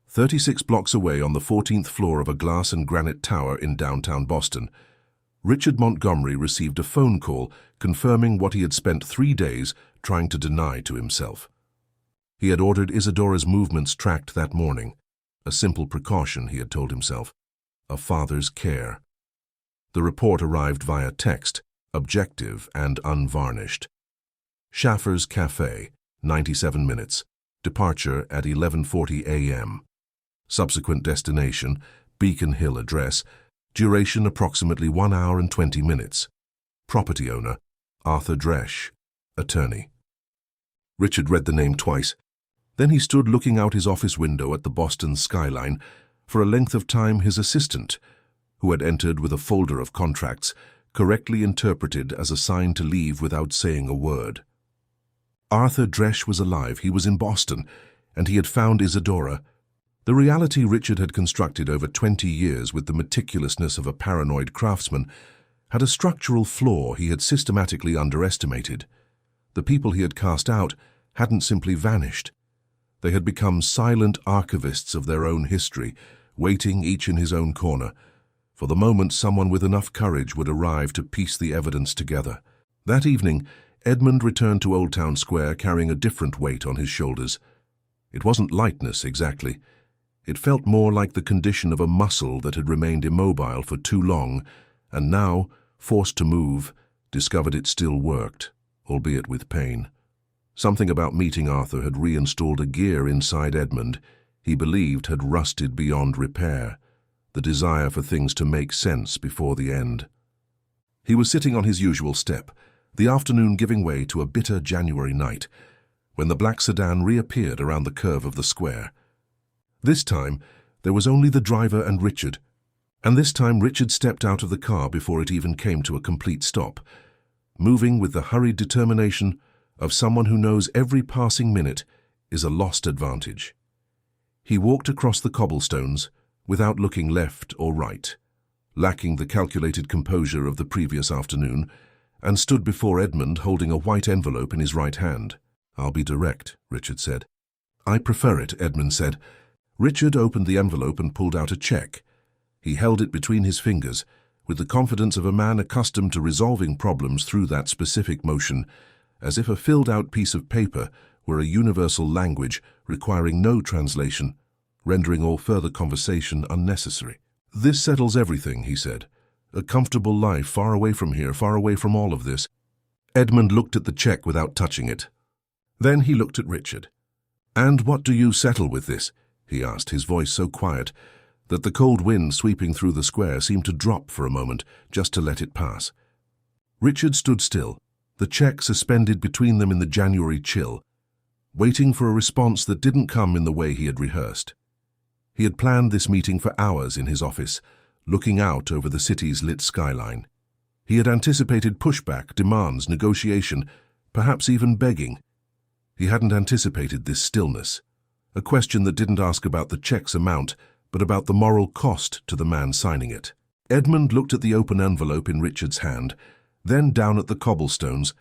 S1: 36 blocks away on the 14th floor of a glass and granite tower in downtown Boston, Richard Montgomery received a phone call confirming what he had spent 3 days trying to deny to himself. He had ordered Isadora's movements tracked that morning, a simple precaution, he had told himself, a father's care. The report arrived via text, objective and unvarnished. Schaffer's Cafe, 97 minutes, departure at 11:40 a.m. Subsequent destination, Beacon Hill address, duration approximately 1 hour and 20 minutes. Property owner, Arthur Dresch, attorney. Richard read the name twice. Then he stood looking out his office window at the Boston skyline, for a length of time his assistant, who had entered with a folder of contracts, correctly interpreted as a sign to leave without saying a word. Arthur Dresch was alive, he was in Boston, and he had found Isadora. The reality Richard had constructed over 20 years with the meticulousness of a paranoid craftsman had a structural flaw he had systematically underestimated. The people he had cast out hadn't simply vanished. They had become silent archivists of their own history, waiting each in his own corner, for the moment someone with enough courage would arrive to piece the evidence together. That evening, Edmund returned to Old Town Square carrying a different weight on his shoulders. It wasn't lightness, exactly. It felt more like the condition of a muscle that had remained immobile for too long, and now, forced to move, discovered it still worked, albeit with pain. Something about meeting Arthur had reinstalled a gear inside Edmund he believed had rusted beyond repair, the desire for things to make sense before the end. He was sitting on his usual step, the afternoon giving way to a bitter January night, when the black sedan reappeared around the curve of the square. This time, there was only the driver and Richard, and this time Richard stepped out of the car before it even came to a complete stop, moving with the hurried determination of someone who knows every passing minute is a lost advantage. He walked across the cobblestones without looking left or right, lacking the calculated composure of the previous afternoon, and stood before Edmund holding a white envelope in his right hand. "I'll be direct," Richard said. "I prefer it," Edmund said. Richard opened the envelope and pulled out a check. He held it between his fingers, with the confidence of a man accustomed to resolving problems through that specific motion, as if a filled-out piece of paper were a universal language requiring no translation, rendering all further conversation unnecessary. "This settles everything," he said. "A comfortable life far away from here, far away from all of this." Edmund looked at the check without touching it. Then he looked at Richard. "And what do you settle with this?" he asked, his voice so quiet that the cold wind sweeping through the square seemed to drop for a moment just to let it pass. Richard stood still, the check suspended between them in the January chill, waiting for a response that didn't come in the way he had rehearsed. He had planned this meeting for hours in his office, looking out over the city's lit skyline. He had anticipated pushback, demands, negotiation, perhaps even begging. He hadn't anticipated this stillness, a question that didn't ask about the check's amount, but about the moral cost to the man signing it. Edmund looked at the open envelope in Richard's hand, then down at the cobblestones,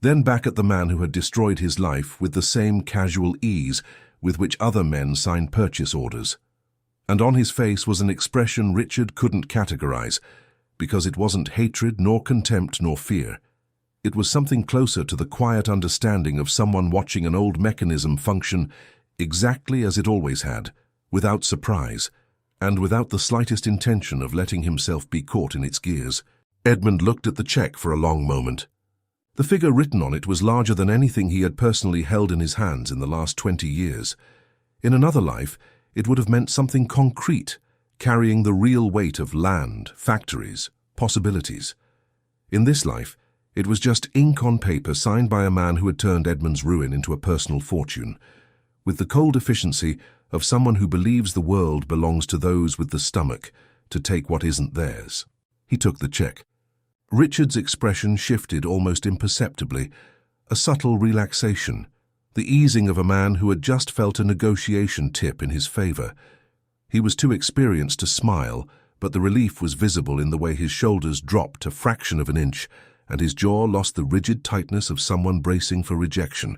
S1: then back at the man who had destroyed his life with the same casual ease with which other men signed purchase orders. And on his face was an expression Richard couldn't categorize, because it wasn't hatred nor contempt nor fear. It was something closer to the quiet understanding of someone watching an old mechanism function exactly as it always had, without surprise, and without the slightest intention of letting himself be caught in its gears. Edmund looked at the check for a long moment. The figure written on it was larger than anything he had personally held in his hands in the last 20 years. In another life, it would have meant something concrete, carrying the real weight of land, factories, possibilities. In this life, it was just ink on paper signed by a man who had turned Edmund's ruin into a personal fortune, with the cold efficiency of someone who believes the world belongs to those with the stomach to take what isn't theirs. He took the check. Richard's expression shifted almost imperceptibly, a subtle relaxation, the easing of a man who had just felt a negotiation tip in his favor. He was too experienced to smile, but the relief was visible in the way his shoulders dropped a fraction of an inch and his jaw lost the rigid tightness of someone bracing for rejection.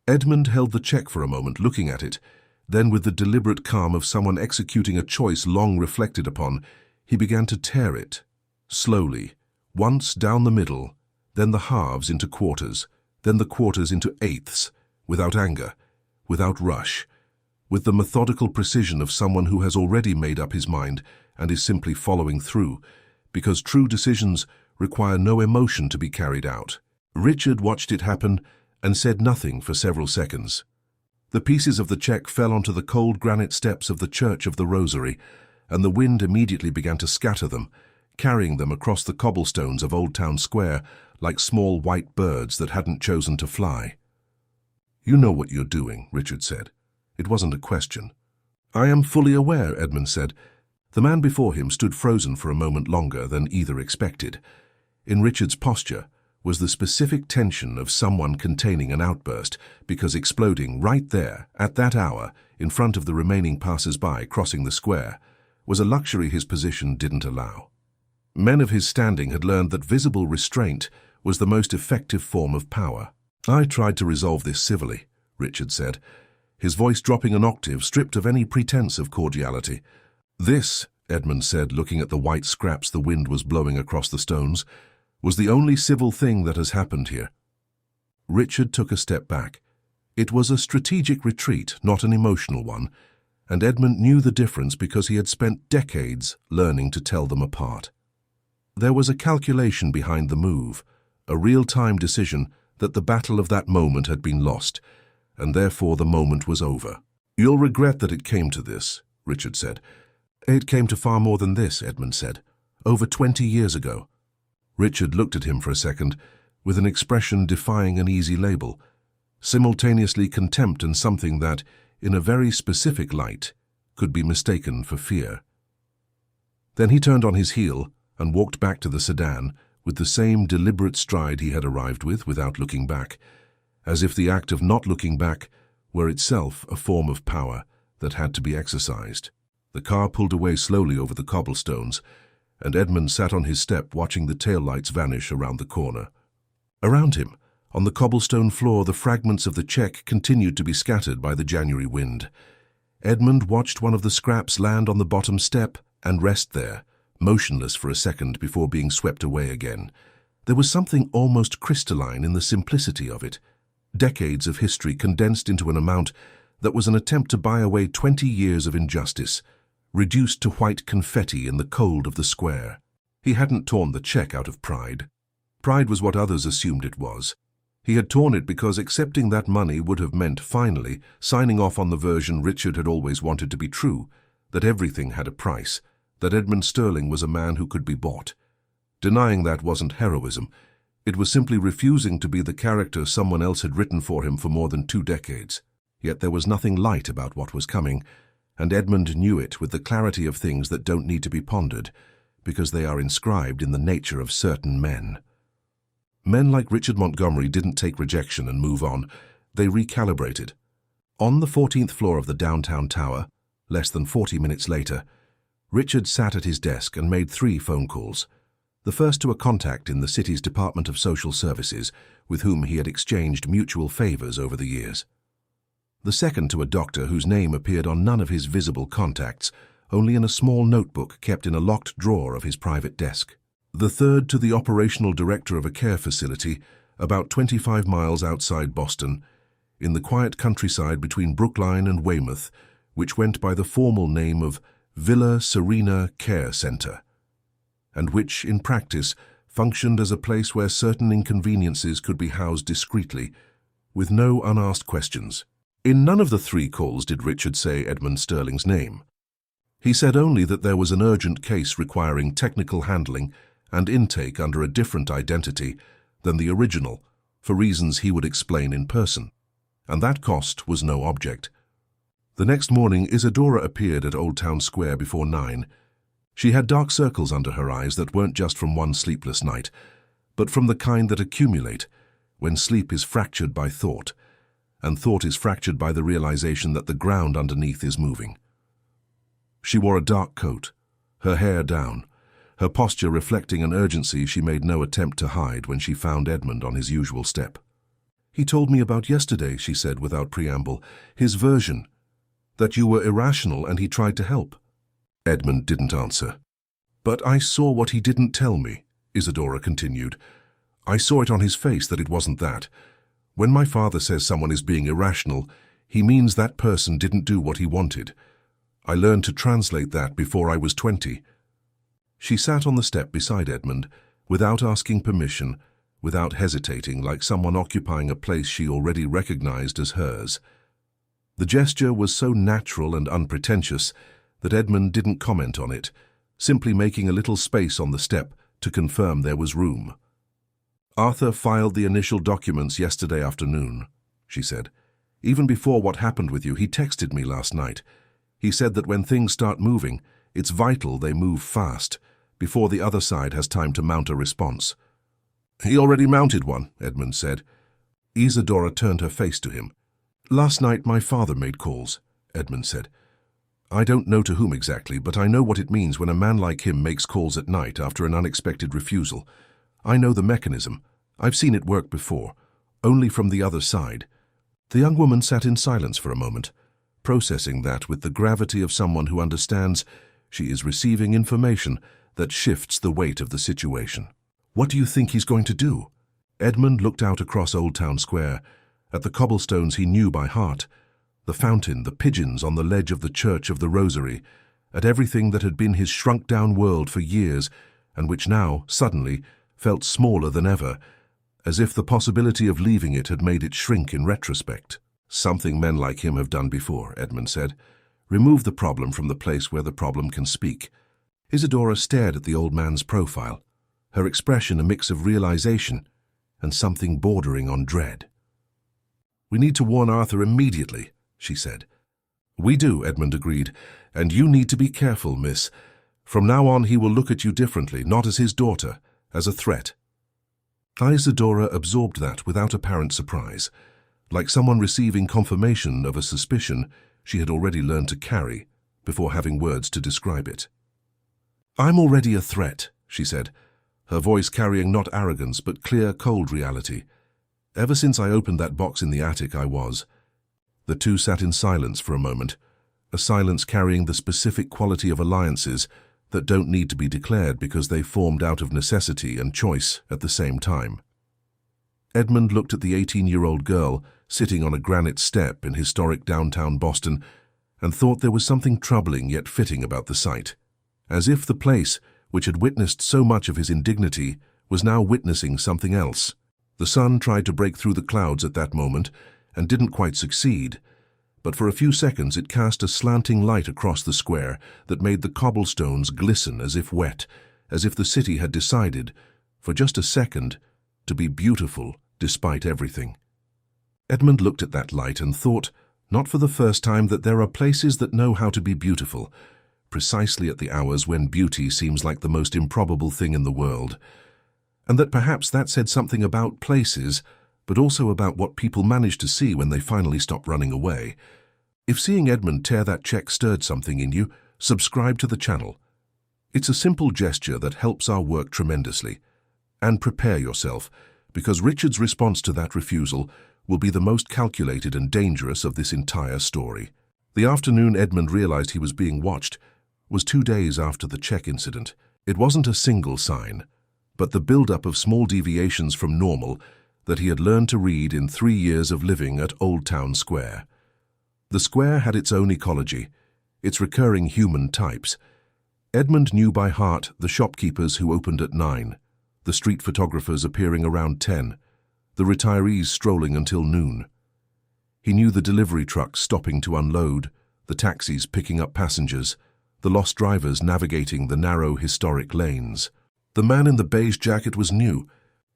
S1: Edmund held the check for a moment, looking at it. Then, with the deliberate calm of someone executing a choice long reflected upon, he began to tear it, slowly, once down the middle, then the halves into quarters, then the quarters into eighths, without anger, without rush, with the methodical precision of someone who has already made up his mind and is simply following through, because true decisions require no emotion to be carried out. Richard watched it happen and said nothing for several seconds. The pieces of the check fell onto the cold granite steps of the Church of the Rosary, and the wind immediately began to scatter them, carrying them across the cobblestones of Old Town Square like small white birds that hadn't chosen to fly. "You know what you're doing," Richard said. It wasn't a question. "I am fully aware," Edmund said. The man before him stood frozen for a moment longer than either expected. In Richard's posture was the specific tension of someone containing an outburst, because exploding right there, at that hour, in front of the remaining passers-by crossing the square, was a luxury his position didn't allow. Men of his standing had learned that visible restraint was the most effective form of power. I tried to resolve this civilly, Richard said, his voice dropping an octave, stripped of any pretense of cordiality. This, Edmund said, looking at the white scraps the wind was blowing across the stones, was the only civil thing that has happened here. Richard took a step back. It was a strategic retreat, not an emotional one, and Edmund knew the difference because he had spent decades learning to tell them apart. There was a calculation behind the move, a real-time decision that the battle of that moment had been lost, and therefore the moment was over. "You'll regret that it came to this," Richard said. "It came to far more than this," Edmund said. "Over 20 years ago." Richard looked at him for a second, with an expression defying an easy label, simultaneously contempt and something that, in a very specific light, could be mistaken for fear. Then he turned on his heel and walked back to the sedan with the same deliberate stride he had arrived with without looking back, as if the act of not looking back were itself a form of power that had to be exercised. The car pulled away slowly over the cobblestones, and Edmund sat on his step watching the taillights vanish around the corner. Around him, on the cobblestone floor, the fragments of the check continued to be scattered by the January wind. Edmund watched one of the scraps land on the bottom step and rest there, motionless for a second before being swept away again. There was something almost crystalline in the simplicity of it. Decades of history condensed into an amount that was an attempt to buy away 20 years of injustice, reduced to white confetti in the cold of the square. He hadn't torn the check out of pride. Pride was what others assumed it was. He had torn it because accepting that money would have meant, finally, signing off on the version Richard had always wanted to be true, that everything had a price, that Edmund Sterling was a man who could be bought. Denying that wasn't heroism. It was simply refusing to be the character someone else had written for him for more than 2 decades. Yet there was nothing light about what was coming, and Edmund knew it with the clarity of things that don't need to be pondered, because they are inscribed in the nature of certain men. Men like Richard Montgomery didn't take rejection and move on. They recalibrated. On the 14th floor of the downtown tower, less than 40 minutes later, Richard sat at his desk and made 3 phone calls. The first to a contact in the city's Department of Social Services, with whom he had exchanged mutual favors over the years. The second to a doctor whose name appeared on none of his visible contacts, only in a small notebook kept in a locked drawer of his private desk. The third to the operational director of a care facility about 25 miles outside Boston, in the quiet countryside between Brookline and Weymouth, which went by the formal name of Villa Serena Care Center, and which, in practice, functioned as a place where certain inconveniences could be housed discreetly, with no unasked questions. In none of the 3 calls did Richard say Edmund Sterling's name. He said only that there was an urgent case requiring technical handling and intake under a different identity than the original, for reasons he would explain in person, and that cost was no object. The next morning, Isadora appeared at Old Town Square before 9. She had dark circles under her eyes that weren't just from one sleepless night, but from the kind that accumulate when sleep is fractured by thought, and thought is fractured by the realization that the ground underneath is moving. She wore a dark coat, her hair down, her posture reflecting an urgency she made no attempt to hide when she found Edmund on his usual step. "He told me about yesterday," she said without preamble, "his version, that you were irrational and he tried to help." Edmund didn't answer. "But I saw what he didn't tell me," Isadora continued. "I saw it on his face that it wasn't that. When my father says someone is being irrational, he means that person didn't do what he wanted. I learned to translate that before I was 20. She sat on the step beside Edmund, without asking permission, without hesitating, like someone occupying a place she already recognized as hers. The gesture was so natural and unpretentious that Edmund didn't comment on it, simply making a little space on the step to confirm there was room. "Arthur filed the initial documents yesterday afternoon," she said. "Even before what happened with you, he texted me last night. He said that when things start moving, it's vital they move fast, before the other side has time to mount a response." "He already mounted one," Edmund said. Isadora turned her face to him. "Last night my father made calls," Edmund said. "I don't know to whom exactly, but I know what it means when a man like him makes calls at night after an unexpected refusal. I know the mechanism. I've seen it work before. only from the other side. The young woman sat in silence for a moment, processing that with the gravity of someone who understands she is receiving information that shifts the weight of the situation. "What do you think he's going to do?" Edmund looked out across Old Town Square, at the cobblestones he knew by heart, the fountain, the pigeons on the ledge of the Church of the Rosary, at everything that had been his shrunk-down world for years and which now, suddenly, felt smaller than ever, as if the possibility of leaving it had made it shrink in retrospect. "Something men like him have done before," Edmund said. "Remove the problem from the place where the problem can speak." Isadora stared at the old man's profile, her expression a mix of realization and something bordering on dread. "We need to warn Arthur immediately," she said. "We do," Edmund agreed, "and you need to be careful, miss. From now on he will look at you differently, not as his daughter, as a threat." Isadora absorbed that without apparent surprise, like someone receiving confirmation of a suspicion she had already learned to carry before having words to describe it. "I'm already a threat," she said, her voice carrying not arrogance but clear, cold reality. "Ever since I opened that box in the attic, I was." The two sat in silence for a moment, a silence carrying the specific quality of alliances that don't need to be declared because they formed out of necessity and choice at the same time. Edmund looked at the 18-year-old girl sitting on a granite step in historic downtown Boston and thought there was something troubling yet fitting about the sight, as if the place, which had witnessed so much of his indignity, was now witnessing something else. The sun tried to break through the clouds at that moment and didn't quite succeed, but for a few seconds it cast a slanting light across the square that made the cobblestones glisten as if wet, as if the city had decided, for just a second, to be beautiful despite everything. Edmund looked at that light and thought, not for the first time, that there are places that know how to be beautiful, precisely at the hours when beauty seems like the most improbable thing in the world, and that perhaps that said something about places, but also about what people manage to see when they finally stop running away. If seeing Edmund tear that check stirred something in you, subscribe to the channel. It's a simple gesture that helps our work tremendously. And prepare yourself, because Richard's response to that refusal will be the most calculated and dangerous of this entire story. The afternoon Edmund realized he was being watched was 2 days after the check incident. It wasn't a single sign, but the build-up of small deviations from normal that he had learned to read in 3 years of living at Old Town Square. The square had its own ecology, its recurring human types. Edmund knew by heart the shopkeepers who opened at 9, the street photographers appearing around 10, the retirees strolling until noon. He knew the delivery trucks stopping to unload, the taxis picking up passengers, the lost drivers navigating the narrow historic lanes. The man in the beige jacket was new.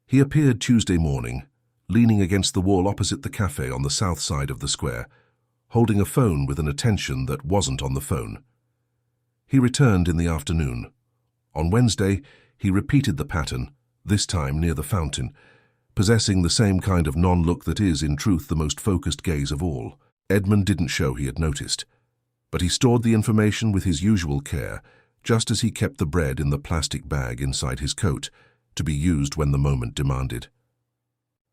S1: He appeared Tuesday morning, leaning against the wall opposite the cafe on the south side of the square, holding a phone with an attention that wasn't on the phone. He returned in the afternoon. On Wednesday, he repeated the pattern, this time near the fountain, possessing the same kind of non-look that is, in truth, the most focused gaze of all. Edmund didn't show he had noticed, but he stored the information with his usual care, just as he kept the bread in the plastic bag inside his coat, to be used when the moment demanded.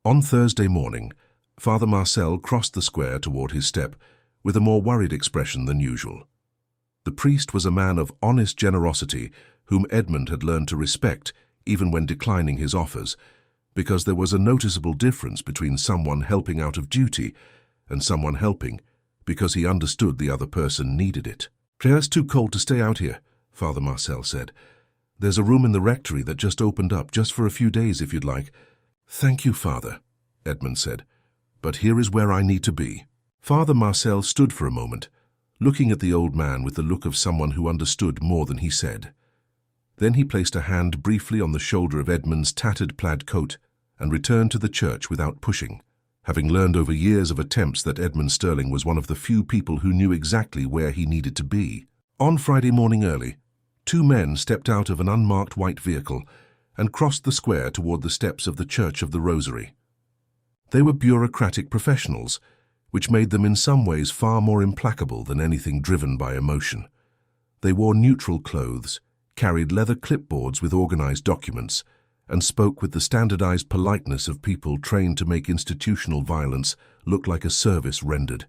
S1: On Thursday morning, Father Marcel crossed the square toward his step with a more worried expression than usual. The priest was a man of honest generosity whom Edmund had learned to respect even when declining his offers, because there was a noticeable difference between someone helping out of duty and someone helping because he understood the other person needed it. "It's too cold to stay out here," Father Marcel said. "There's a room in the rectory that just opened up, just for a few days if you'd like." "Thank you, Father," Edmund said, "but here is where I need to be." Father Marcel stood for a moment, looking at the old man with the look of someone who understood more than he said. Then he placed a hand briefly on the shoulder of Edmund's tattered plaid coat and returned to the church without pushing, having learned over years of attempts that Edmund Sterling was one of the few people who knew exactly where he needed to be. On Friday morning early, 2 men stepped out of an unmarked white vehicle and crossed the square toward the steps of the Church of the Rosary. They were bureaucratic professionals, which made them in some ways far more implacable than anything driven by emotion. They wore neutral clothes, carried leather clipboards with organized documents, and spoke with the standardized politeness of people trained to make institutional violence look like a service rendered,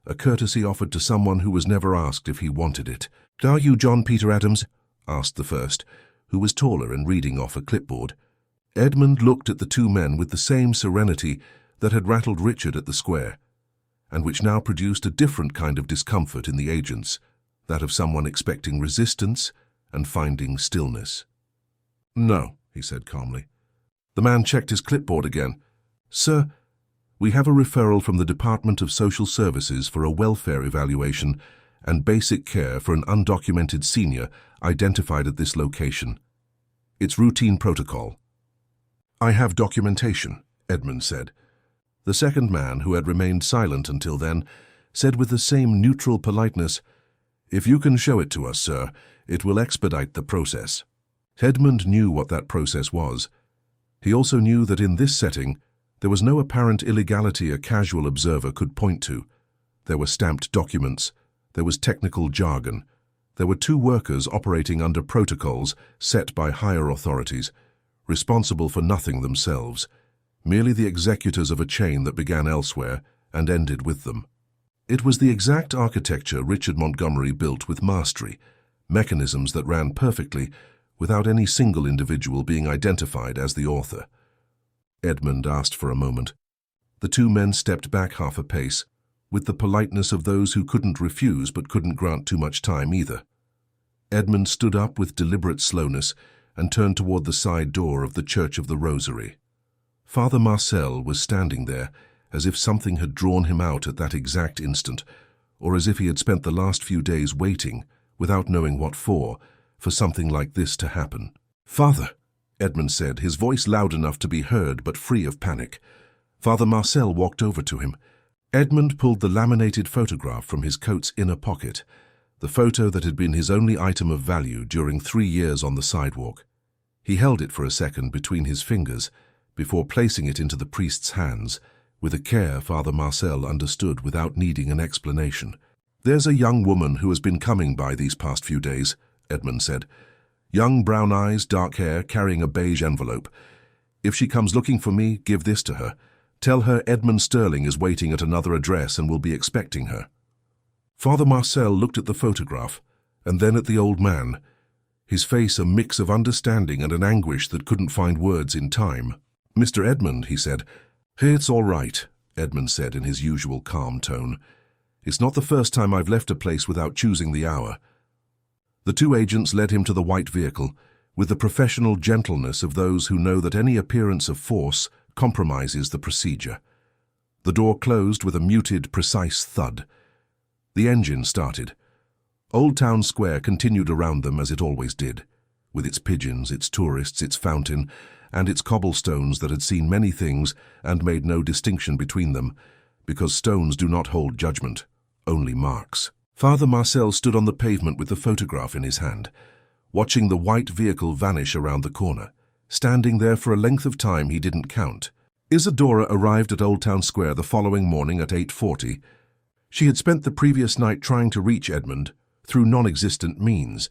S1: a courtesy offered to someone who was never asked if he wanted it. "Are you John Peter Adams?" asked the first, who was taller and reading off a clipboard. Edmund looked at the two men with the same serenity that had rattled Richard at the square, and which now produced a different kind of discomfort in the agents, that of someone expecting resistance and finding stillness. "No," he said calmly. The man checked his clipboard again. "Sir, we have a referral from the Department of Social Services for a welfare evaluation and basic care for an undocumented senior identified at this location. It's routine protocol." "I have documentation," Edmund said. The second man, who had remained silent until then, said with the same neutral politeness, "If you can show it to us, sir, it will expedite the process." Edmund knew what that process was. He also knew that in this setting, there was no apparent illegality a casual observer could point to. There were stamped documents, there was technical jargon, there were two workers operating under protocols set by higher authorities, responsible for nothing themselves, merely the executors of a chain that began elsewhere and ended with them. It was the exact architecture Richard Montgomery built with mastery, mechanisms that ran perfectly without any single individual being identified as the author. Edmund asked for a moment. The two men stepped back half a pace, with the politeness of those who couldn't refuse but couldn't grant too much time either. Edmund stood up with deliberate slowness and turned toward the side door of the Church of the Rosary. Father Marcel was standing there, as if something had drawn him out at that exact instant, or as if he had spent the last few days waiting, without knowing what for something like this to happen. "Father," Edmund said, his voice loud enough to be heard but free of panic. Father Marcel walked over to him. Edmund pulled the laminated photograph from his coat's inner pocket, the photo that had been his only item of value during 3 years on the sidewalk. He held it for a second between his fingers, before placing it into the priest's hands, with a care Father Marcel understood without needing an explanation. "There's a young woman who has been coming by these past few days," Edmund said. "Young brown eyes, dark hair, carrying a beige envelope. If she comes looking for me, give this to her. Tell her Edmund Sterling is waiting at another address and will be expecting her." Father Marcel looked at the photograph, and then at the old man, his face a mix of understanding and an anguish that couldn't find words in time. "Mr. Edmund," he said. "It's all right," Edmund said in his usual calm tone. "It's not the first time I've left a place without choosing the hour." The two agents led him to the white vehicle, with the professional gentleness of those who know that any appearance of force compromises the procedure. The door closed with a muted, precise thud. The engine started. Old Town Square continued around them as it always did, with its pigeons, its tourists, its fountain, and its cobblestones that had seen many things and made no distinction between them, because stones do not hold judgment, only marks. Father Marcel stood on the pavement with the photograph in his hand, watching the white vehicle vanish around the corner, standing there for a length of time he didn't count. Isadora arrived at Old Town Square the following morning at 8:40. She had spent the previous night trying to reach Edmund through non-existent means,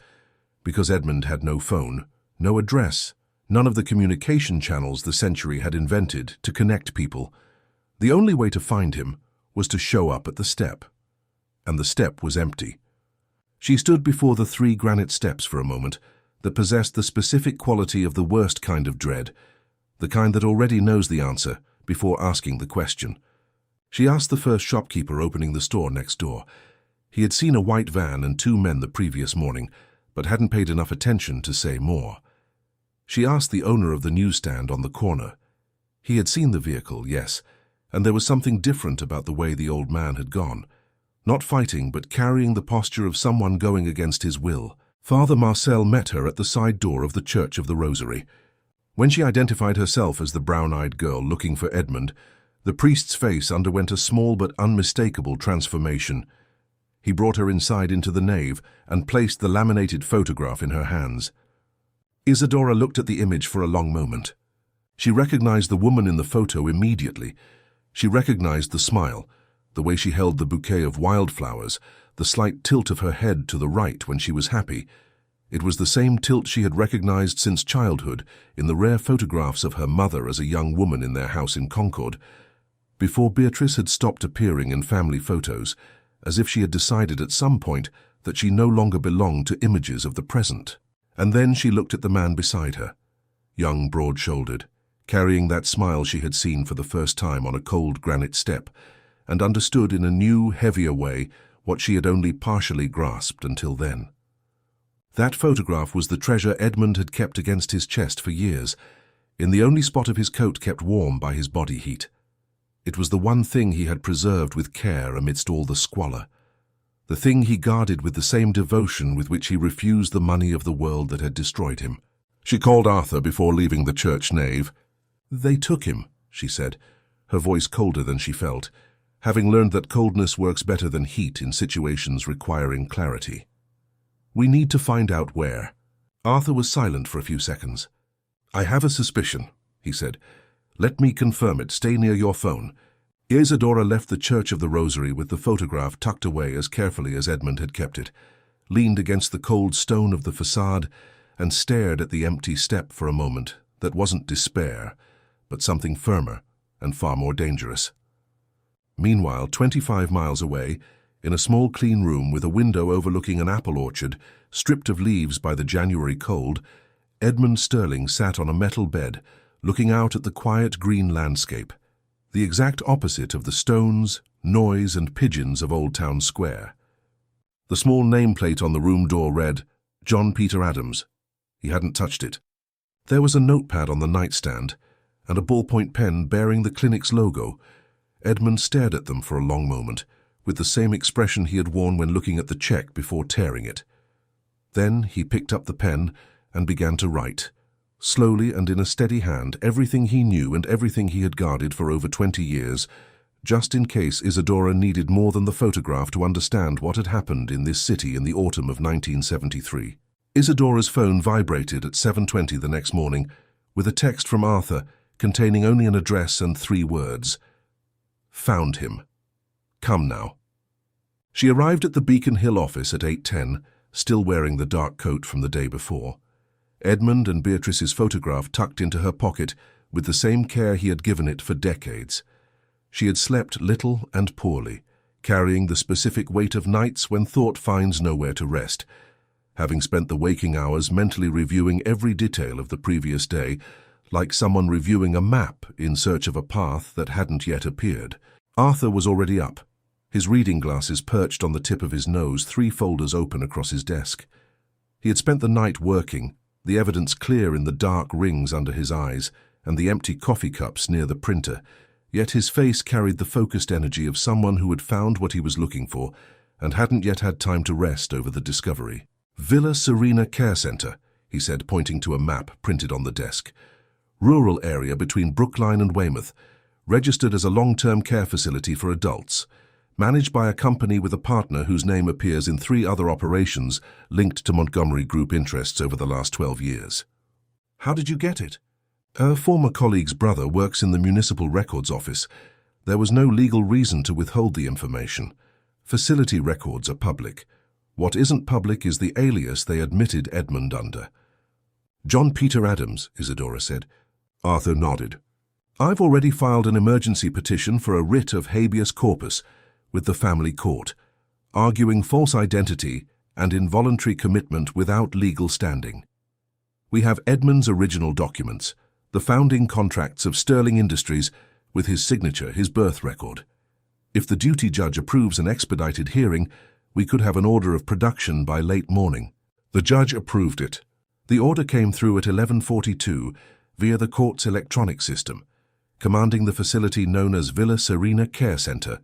S1: because Edmund had no phone, no address, none of the communication channels the century had invented to connect people. The only way to find him was to show up at the step. And the step was empty. She stood before the 3 granite steps for a moment that possessed the specific quality of the worst kind of dread, the kind that already knows the answer before asking the question. She asked the first shopkeeper opening the store next door. He had seen a white van and 2 men the previous morning, but hadn't paid enough attention to say more. She asked the owner of the newsstand on the corner. He had seen the vehicle, yes, and there was something different about the way the old man had gone. Not fighting, but carrying the posture of someone going against his will. Father Marcel met her at the side door of the Church of the Rosary. When she identified herself as the brown-eyed girl looking for Edmund, the priest's face underwent a small but unmistakable transformation. He brought her inside into the nave and placed the laminated photograph in her hands. Isadora looked at the image for a long moment. She recognized the woman in the photo immediately. She recognized the smile, the way she held the bouquet of wildflowers, the slight tilt of her head to the right when she was happy. It was the same tilt she had recognized since childhood in the rare photographs of her mother as a young woman in their house in Concord, before Beatrice had stopped appearing in family photos, as if she had decided at some point that she no longer belonged to images of the present. And then she looked at the man beside her, young, broad-shouldered, carrying that smile she had seen for the first time on a cold granite step, and understood in a new, heavier way what she had only partially grasped until then. That photograph was the treasure Edmund had kept against his chest for years, in the only spot of his coat kept warm by his body heat. It was the one thing he had preserved with care amidst all the squalor, the thing he guarded with the same devotion with which he refused the money of the world that had destroyed him. She called Arthur before leaving the church nave. "They took him," she said, her voice colder than she felt, having learned that coldness works better than heat in situations requiring clarity. "We need to find out where." Arthur was silent for a few seconds. "I have a suspicion," he said. "Let me confirm it. Stay near your phone." Isadora left the Church of the Rosary with the photograph tucked away as carefully as Edmund had kept it, leaned against the cold stone of the facade, and stared at the empty step for a moment that wasn't despair, but something firmer and far more dangerous. Meanwhile, 25 miles away, in a small clean room with a window overlooking an apple orchard, stripped of leaves by the January cold, Edmund Sterling sat on a metal bed, looking out at the quiet green landscape, the exact opposite of the stones, noise and pigeons of Old Town Square. The small nameplate on the room door read, "John Peter Adams." He hadn't touched it. There was a notepad on the nightstand, and a ballpoint pen bearing the clinic's logo. Edmund stared at them for a long moment, with the same expression he had worn when looking at the check before tearing it. Then he picked up the pen and began to write, slowly and in a steady hand, everything he knew and everything he had guarded for over 20 years, just in case Isadora needed more than the photograph to understand what had happened in this city in the autumn of 1973. Isadora's phone vibrated at 7:20 the next morning, with a text from Arthur containing only an address and 3 words. "Found him. Come now." She arrived at the Beacon Hill office at 8:10, still wearing the dark coat from the day before. Edmund and Beatrice's photograph tucked into her pocket with the same care he had given it for decades. She had slept little and poorly, carrying the specific weight of nights when thought finds nowhere to rest, having spent the waking hours mentally reviewing every detail of the previous day, like someone reviewing a map in search of a path that hadn't yet appeared. Arthur was already up, his reading glasses perched on the tip of his nose, 3 folders open across his desk. He had spent the night working, the evidence clear in the dark rings under his eyes and the empty coffee cups near the printer, yet his face carried the focused energy of someone who had found what he was looking for and hadn't yet had time to rest over the discovery. "Villa Serena Care Center," he said, pointing to a map printed on the desk. "Rural area between Brookline and Weymouth, registered as a long-term care facility for adults, managed by a company with a partner whose name appears in 3 other operations linked to Montgomery Group interests over the last 12 years. "How did you get it?" "A former colleague's brother works in the Municipal Records Office. There was no legal reason to withhold the information. Facility records are public. What isn't public is the alias they admitted Edmund under." "John Peter Adams," Isadora said. Arthur nodded. "I've already filed an emergency petition for a writ of habeas corpus with the family court, arguing false identity and involuntary commitment without legal standing. We have Edmund's original documents, the founding contracts of Sterling Industries, with his signature, his birth record. If the duty judge approves an expedited hearing, we could have an order of production by late morning." The judge approved it. The order came through at 11:42 via the court's electronic system, commanding the facility known as Villa Serena Care Center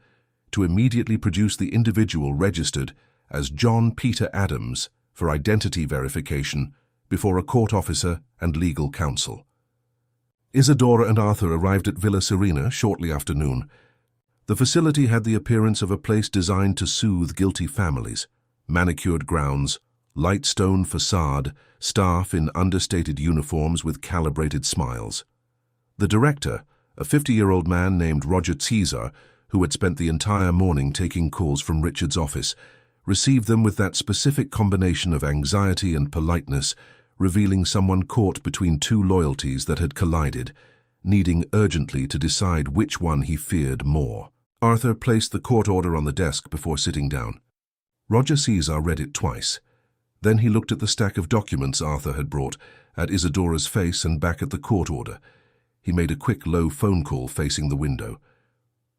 S1: to immediately produce the individual registered as John Peter Adams for identity verification before a court officer and legal counsel. Isadora and Arthur arrived at Villa Serena shortly after noon. The facility had the appearance of a place designed to soothe guilty families: manicured grounds, light stone facade, staff in understated uniforms with calibrated smiles. The director, a 50-year-old man named Roger Caesar, who had spent the entire morning taking calls from Richard's office, received them with that specific combination of anxiety and politeness, revealing someone caught between two loyalties that had collided, needing urgently to decide which one he feared more. Arthur placed the court order on the desk before sitting down. Roger Caesar read it twice. Then he looked at the stack of documents Arthur had brought, at Isadora's face and back at the court order. He made a quick, low phone call facing the window.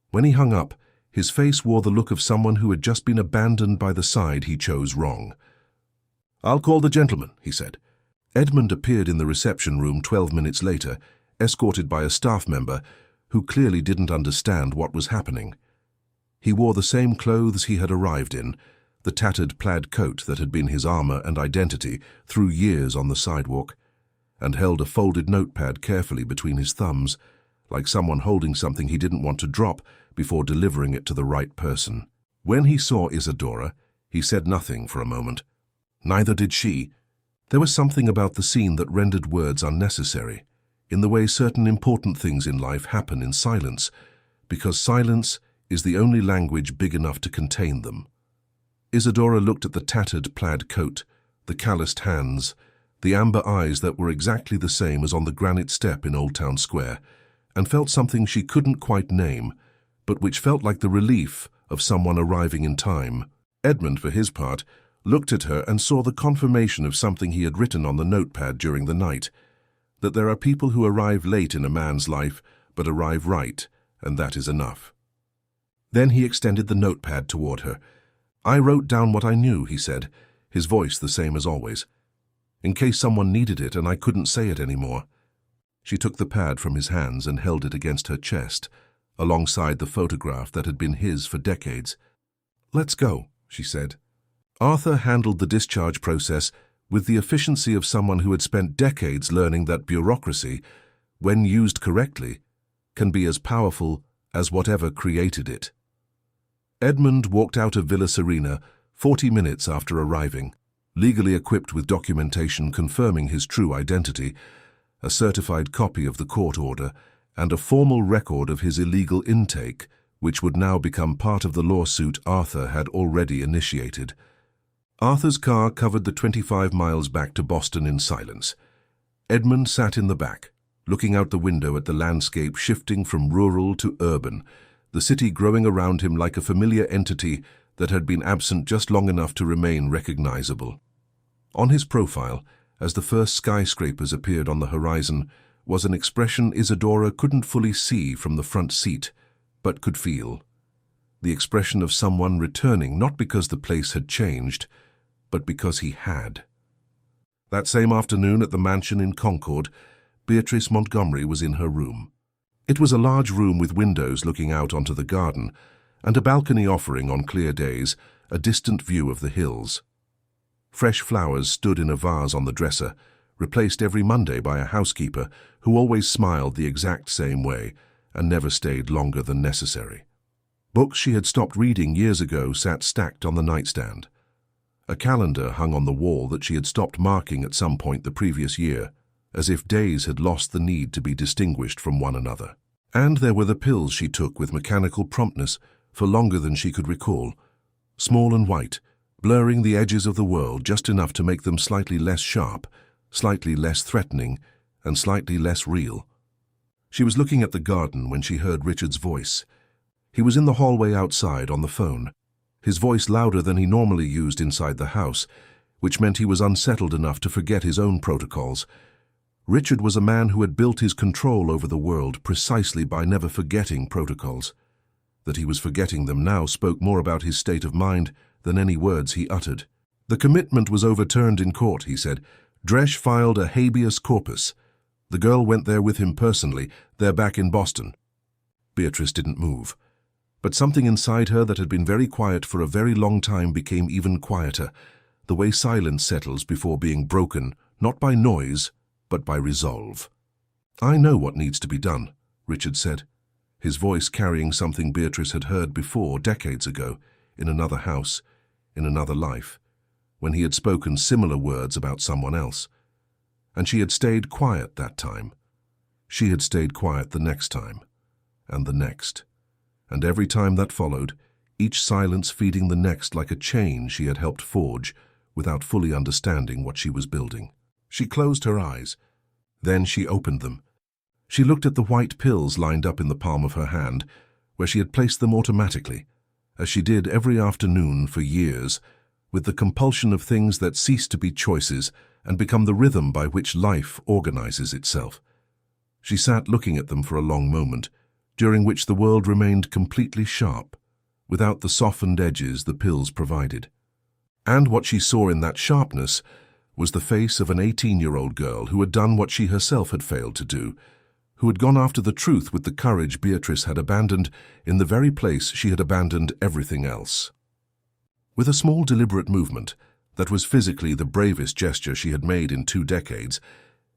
S1: When he hung up, his face wore the look of someone who had just been abandoned by the side he chose wrong. "I'll call the gentleman," he said. Edmund appeared in the reception room 12 minutes later, escorted by a staff member who clearly didn't understand what was happening. He wore the same clothes he had arrived in, the tattered plaid coat that had been his armor and identity through years on the sidewalk, and held a folded notepad carefully between his thumbs, like someone holding something he didn't want to drop before delivering it to the right person. When he saw Isadora, he said nothing for a moment. Neither did she. There was something about the scene that rendered words unnecessary, in the way certain important things in life happen in silence, because silence is the only language big enough to contain them. Isadora looked at the tattered plaid coat, the calloused hands, the amber eyes that were exactly the same as on the granite step in Old Town Square, and felt something she couldn't quite name, but which felt like the relief of someone arriving in time. Edmund, for his part, looked at her and saw the confirmation of something he had written on the notepad during the night, that there are people who arrive late in a man's life, but arrive right, and that is enough. Then he extended the notepad toward her. "I wrote down what I knew," he said, his voice the same as always, "in case someone needed it and I couldn't say it anymore." She took the pad from his hands and held it against her chest, alongside the photograph that had been his for decades. "Let's go," she said. Arthur handled the discharge process with the efficiency of someone who had spent decades learning that bureaucracy, when used correctly, can be as powerful as whatever created it. Edmund walked out of Villa Serena 40 minutes after arriving, legally equipped with documentation confirming his true identity, a certified copy of the court order, and a formal record of his illegal intake, which would now become part of the lawsuit Arthur had already initiated. Arthur's car covered the 25 miles back to Boston in silence. Edmund sat in the back, looking out the window at the landscape shifting from rural to urban, the city growing around him like a familiar entity that had been absent just long enough to remain recognizable. On his profile, as the first skyscrapers appeared on the horizon, was an expression Isadora couldn't fully see from the front seat, but could feel. The expression of someone returning not because the place had changed, but because he had. That same afternoon at the mansion in Concord, Beatrice Montgomery was in her room. It was a large room with windows looking out onto the garden, and a balcony offering, on clear days, a distant view of the hills. Fresh flowers stood in a vase on the dresser, replaced every Monday by a housekeeper who always smiled the exact same way and never stayed longer than necessary. Books she had stopped reading years ago sat stacked on the nightstand. A calendar hung on the wall that she had stopped marking at some point the previous year, as if days had lost the need to be distinguished from one another. And there were the pills she took with mechanical promptness for longer than she could recall, small and white, blurring the edges of the world just enough to make them slightly less sharp, slightly less threatening, and slightly less real. She was looking at the garden when she heard Richard's voice. He was in the hallway outside on the phone, his voice louder than he normally used inside the house, which meant he was unsettled enough to forget his own protocols. Richard was a man who had built his control over the world precisely by never forgetting protocols. That he was forgetting them now spoke more about his state of mind than any words he uttered. "The commitment was overturned in court," he said. "Dresch filed a habeas corpus. The girl went there with him personally. They're back in Boston." Beatrice didn't move. But something inside her that had been very quiet for a very long time became even quieter, the way silence settles before being broken, not by noise, but by resolve. "I know what needs to be done," Richard said, his voice carrying something Beatrice had heard before decades ago, in another house, in another life, when he had spoken similar words about someone else. And she had stayed quiet that time. She had stayed quiet the next time, and the next. And every time that followed, each silence feeding the next like a chain she had helped forge, without fully understanding what she was building. She closed her eyes. Then she opened them. She looked at the white pills lined up in the palm of her hand, where she had placed them automatically, as she did every afternoon for years, with the compulsion of things that cease to be choices and become the rhythm by which life organizes itself. She sat looking at them for a long moment, during which the world remained completely sharp, without the softened edges the pills provided. And what she saw in that sharpness was the face of an 18-year-old girl who had done what she herself had failed to do, who had gone after the truth with the courage Beatrice had abandoned in the very place she had abandoned everything else. With a small deliberate movement, that was physically the bravest gesture she had made in 2 decades,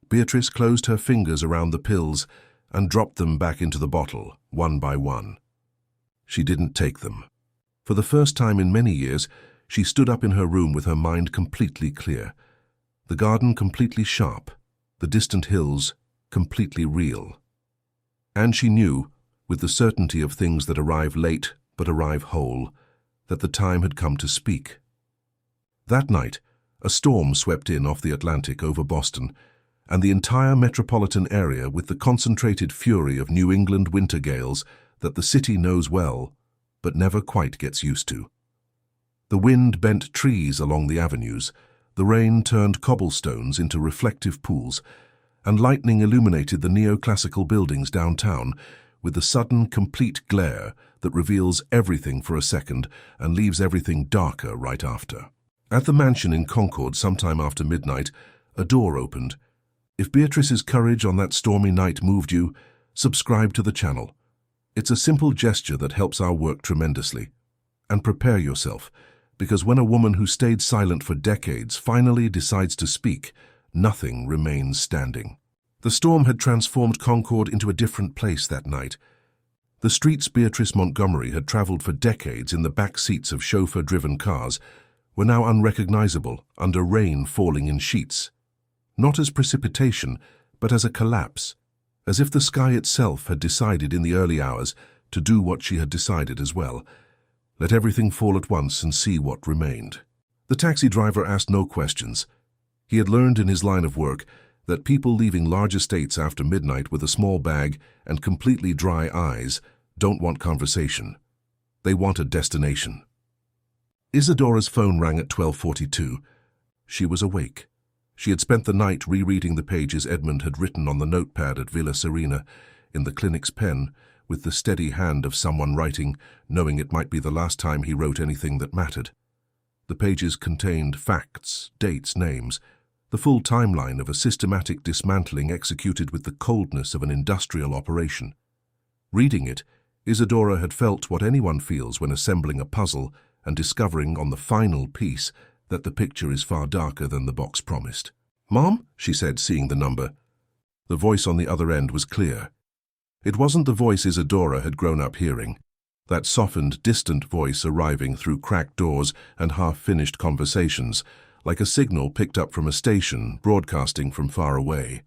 S1: Beatrice closed her fingers around the pills and dropped them back into the bottle, one by one. She didn't take them. For the first time in many years, she stood up in her room with her mind completely clear, the garden completely sharp, the distant hills completely real. And she knew, with the certainty of things that arrive late but arrive whole, that the time had come to speak. That night, a storm swept in off the Atlantic over Boston, and the entire metropolitan area with the concentrated fury of New England winter gales that the city knows well, but never quite gets used to. The wind bent trees along the avenues, the rain turned cobblestones into reflective pools, and lightning illuminated the neoclassical buildings downtown with the sudden, complete glare that reveals everything for a second and leaves everything darker right after. At the mansion in Concord sometime after midnight, a door opened. If Beatrice's courage on that stormy night moved you, subscribe to the channel. It's a simple gesture that helps our work tremendously. And prepare yourself, because when a woman who stayed silent for decades finally decides to speak, nothing remains standing. The storm had transformed Concord into a different place that night. The streets Beatrice Montgomery had traveled for decades in the back seats of chauffeur-driven cars were now unrecognizable under rain falling in sheets. Not as precipitation, but as a collapse, as if the sky itself had decided in the early hours to do what she had decided as well. Let everything fall at once and see what remained. The taxi driver asked no questions. He had learned in his line of work that people leaving large estates after midnight with a small bag and completely dry eyes don't want conversation. They want a destination. Isadora's phone rang at 12:42. She was awake. She had spent the night rereading the pages Edmund had written on the notepad at Villa Serena, in the clinic's pen, with the steady hand of someone writing, knowing it might be the last time he wrote anything that mattered. The pages contained facts, dates, names, the full timeline of a systematic dismantling executed with the coldness of an industrial operation. Reading it, Isadora had felt what anyone feels when assembling a puzzle and discovering on the final piece that the picture is far darker than the box promised. "Mom?" she said, seeing the number. The voice on the other end was clear. It wasn't the voice Isadora had grown up hearing, that softened, distant voice arriving through cracked doors and half-finished conversations, like a signal picked up from a station broadcasting from far away.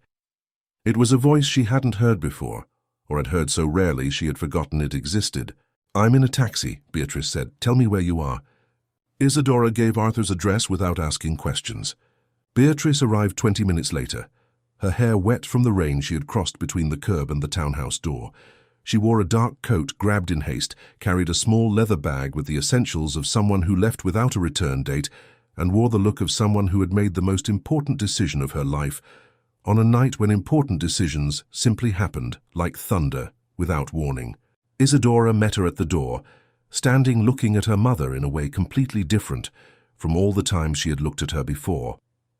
S1: It was a voice she hadn't heard before, or had heard so rarely she had forgotten it existed. "I'm in a taxi," Beatrice said. "Tell me where you are." Isadora gave Arthur's address without asking questions. Beatrice arrived 20 minutes later, her hair wet from the rain she had crossed between the curb and the townhouse door. She wore a dark coat grabbed in haste, carried a small leather bag with the essentials of someone who left without a return date, and wore the look of someone who had made the most important decision of her life, on a night when important decisions simply happened, like thunder, without warning. Isadora met her at the door, standing looking at her mother in a way completely different from all the times she had looked at her before.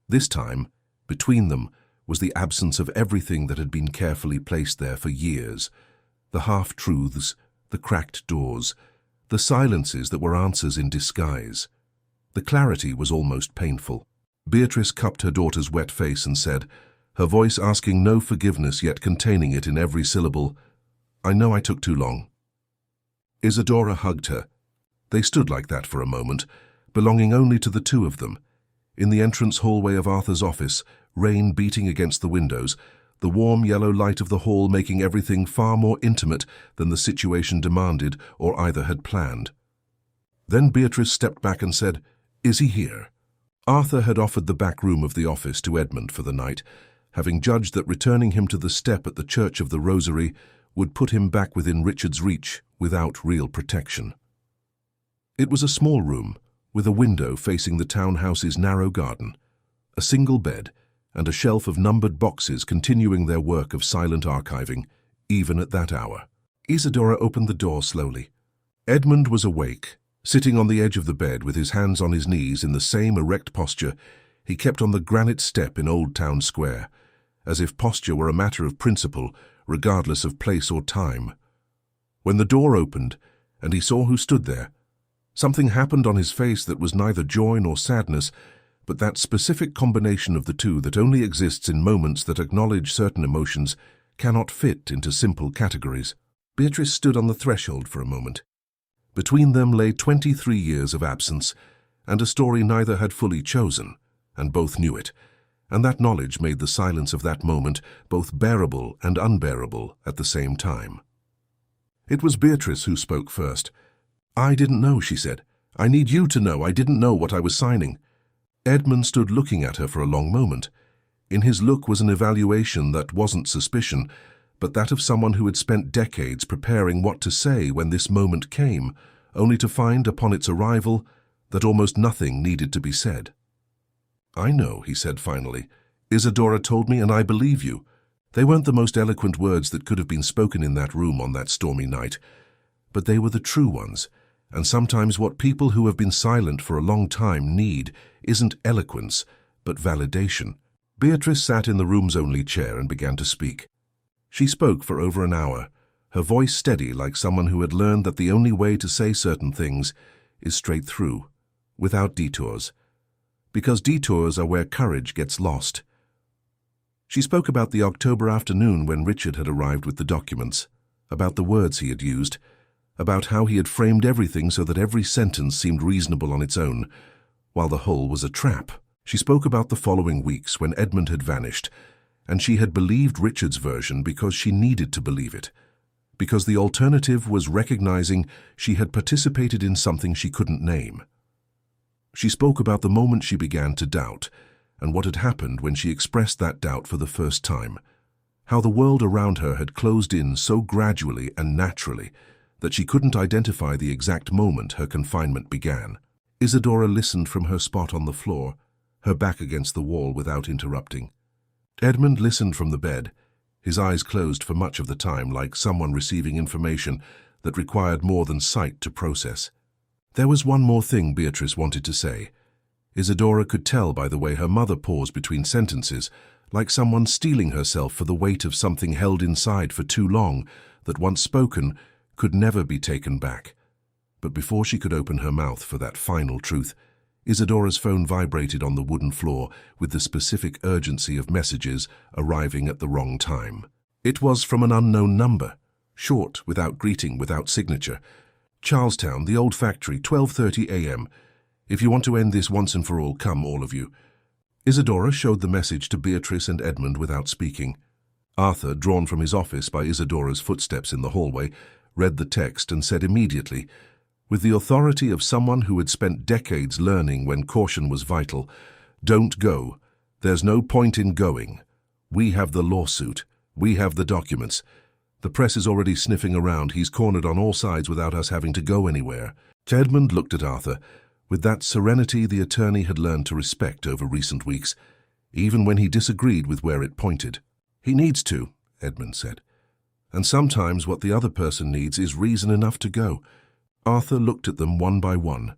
S1: This time, between them, was the absence of everything that had been carefully placed there for years. The half-truths, the cracked doors, the silences that were answers in disguise. The clarity was almost painful. Beatrice cupped her daughter's wet face and said, her voice asking no forgiveness yet containing it in every syllable, "I know I took too long." Isadora hugged her. They stood like that for a moment, belonging only to the two of them. In the entrance hallway of Arthur's office, rain beating against the windows, the warm yellow light of the hall making everything far more intimate than the situation demanded or either had planned. Then Beatrice stepped back and said, "Is he here?" Arthur had offered the back room of the office to Edmund for the night, having judged that returning him to the step at the Church of the Rosary would put him back within Richard's reach without real protection. It was a small room, with a window facing the townhouse's narrow garden, a single bed, and a shelf of numbered boxes continuing their work of silent archiving, even at that hour. Isadora opened the door slowly. Edmund was awake, sitting on the edge of the bed with his hands on his knees in the same erect posture he kept on the granite step in Old Town Square, as if posture were a matter of principle, regardless of place or time. When the door opened, and he saw who stood there, something happened on his face that was neither joy nor sadness, but that specific combination of the two that only exists in moments that acknowledge certain emotions cannot fit into simple categories. Beatrice stood on the threshold for a moment. Between them lay 23 years of absence, and a story neither had fully chosen, and both knew it, and that knowledge made the silence of that moment both bearable and unbearable at the same time. It was Beatrice who spoke first. "I didn't know," she said. "I need you to know I didn't know what I was signing." Edmund stood looking at her for a long moment. In his look was an evaluation that wasn't suspicion, but that of someone who had spent decades preparing what to say when this moment came, only to find upon its arrival that almost nothing needed to be said. "I know," he said finally. "Isadora told me, and I believe you. They weren't the most eloquent words that could have been spoken in that room on that stormy night, but they were the true ones, and sometimes what people who have been silent for a long time need isn't eloquence, but validation." Beatrice sat in the room's only chair and began to speak. She spoke for over an hour, her voice steady like someone who had learned that the only way to say certain things is straight through, without detours, because detours are where courage gets lost. She spoke about the October afternoon when Richard had arrived with the documents, about the words he had used, about how he had framed everything so that every sentence seemed reasonable on its own, while the whole was a trap. She spoke about the following weeks when Edmund had vanished, and she had believed Richard's version because she needed to believe it, because the alternative was recognizing she had participated in something she couldn't name. She spoke about the moment she began to doubt, and what had happened when she expressed that doubt for the first time, how the world around her had closed in so gradually and naturally that she couldn't identify the exact moment her confinement began. Isadora listened from her spot on the floor, her back against the wall without interrupting. Edmund listened from the bed, his eyes closed for much of the time like someone receiving information that required more than sight to process. There was one more thing Beatrice wanted to say. Isadora could tell by the way her mother paused between sentences, like someone steeling herself for the weight of something held inside for too long that once spoken could never be taken back. But before she could open her mouth for that final truth, Isadora's phone vibrated on the wooden floor with the specific urgency of messages arriving at the wrong time. It was from an unknown number, short, without greeting, without signature. "Charlestown, the old factory, 12:30 a.m. If you want to end this once and for all, come, all of you." Isadora showed the message to Beatrice and Edmund without speaking. Arthur, drawn from his office by Isadora's footsteps in the hallway, read the text and said immediately, with the authority of someone who had spent decades learning when caution was vital, "Don't go. There's no point in going. We have the lawsuit. We have the documents. The press is already sniffing around. He's cornered on all sides without us having to go anywhere." Edmund looked at Arthur with that serenity the attorney had learned to respect over recent weeks, even when he disagreed with where it pointed. "He needs to," Edmund said. "And sometimes what the other person needs is reason enough to go." Arthur looked at them one by one.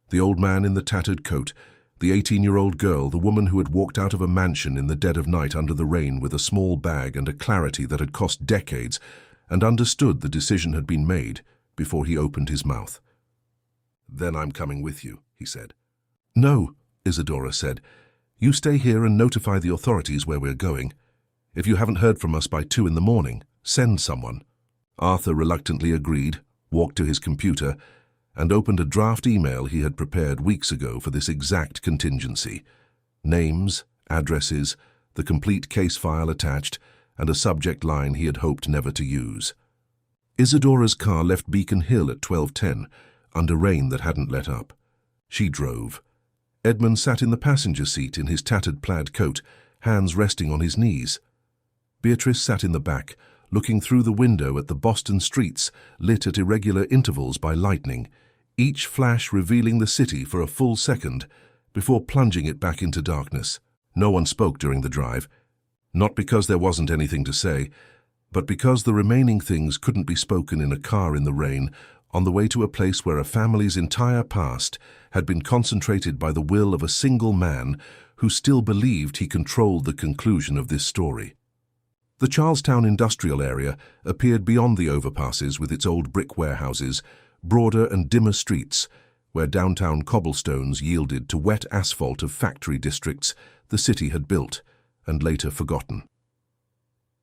S1: The old man in the tattered coat, the 18-year-old girl, the woman who had walked out of a mansion in the dead of night under the rain with a small bag and a clarity that had cost decades, and understood the decision had been made before he opened his mouth. "Then I'm coming with you," he said. "No," Isadora said. "You stay here and notify the authorities where we're going. If you haven't heard from us by 2 in the morning, send someone." Arthur reluctantly agreed, walked to his computer, and opened a draft email he had prepared weeks ago for this exact contingency. Names, addresses, the complete case file attached, and a subject line he had hoped never to use. Isadora's car left Beacon Hill at 12:10, under rain that hadn't let up. She drove. Edmund sat in the passenger seat in his tattered plaid coat, hands resting on his knees. Beatrice sat in the back, looking through the window at the Boston streets lit at irregular intervals by lightning, each flash revealing the city for a full second before plunging it back into darkness. No one spoke during the drive, not because there wasn't anything to say, but because the remaining things couldn't be spoken in a car in the rain on the way to a place where a family's entire past had been concentrated by the will of a single man who still believed he controlled the conclusion of this story. The Charlestown industrial area appeared beyond the overpasses with its old brick warehouses, broader and dimmer streets, where downtown cobblestones yielded to wet asphalt of factory districts the city had built and later forgotten.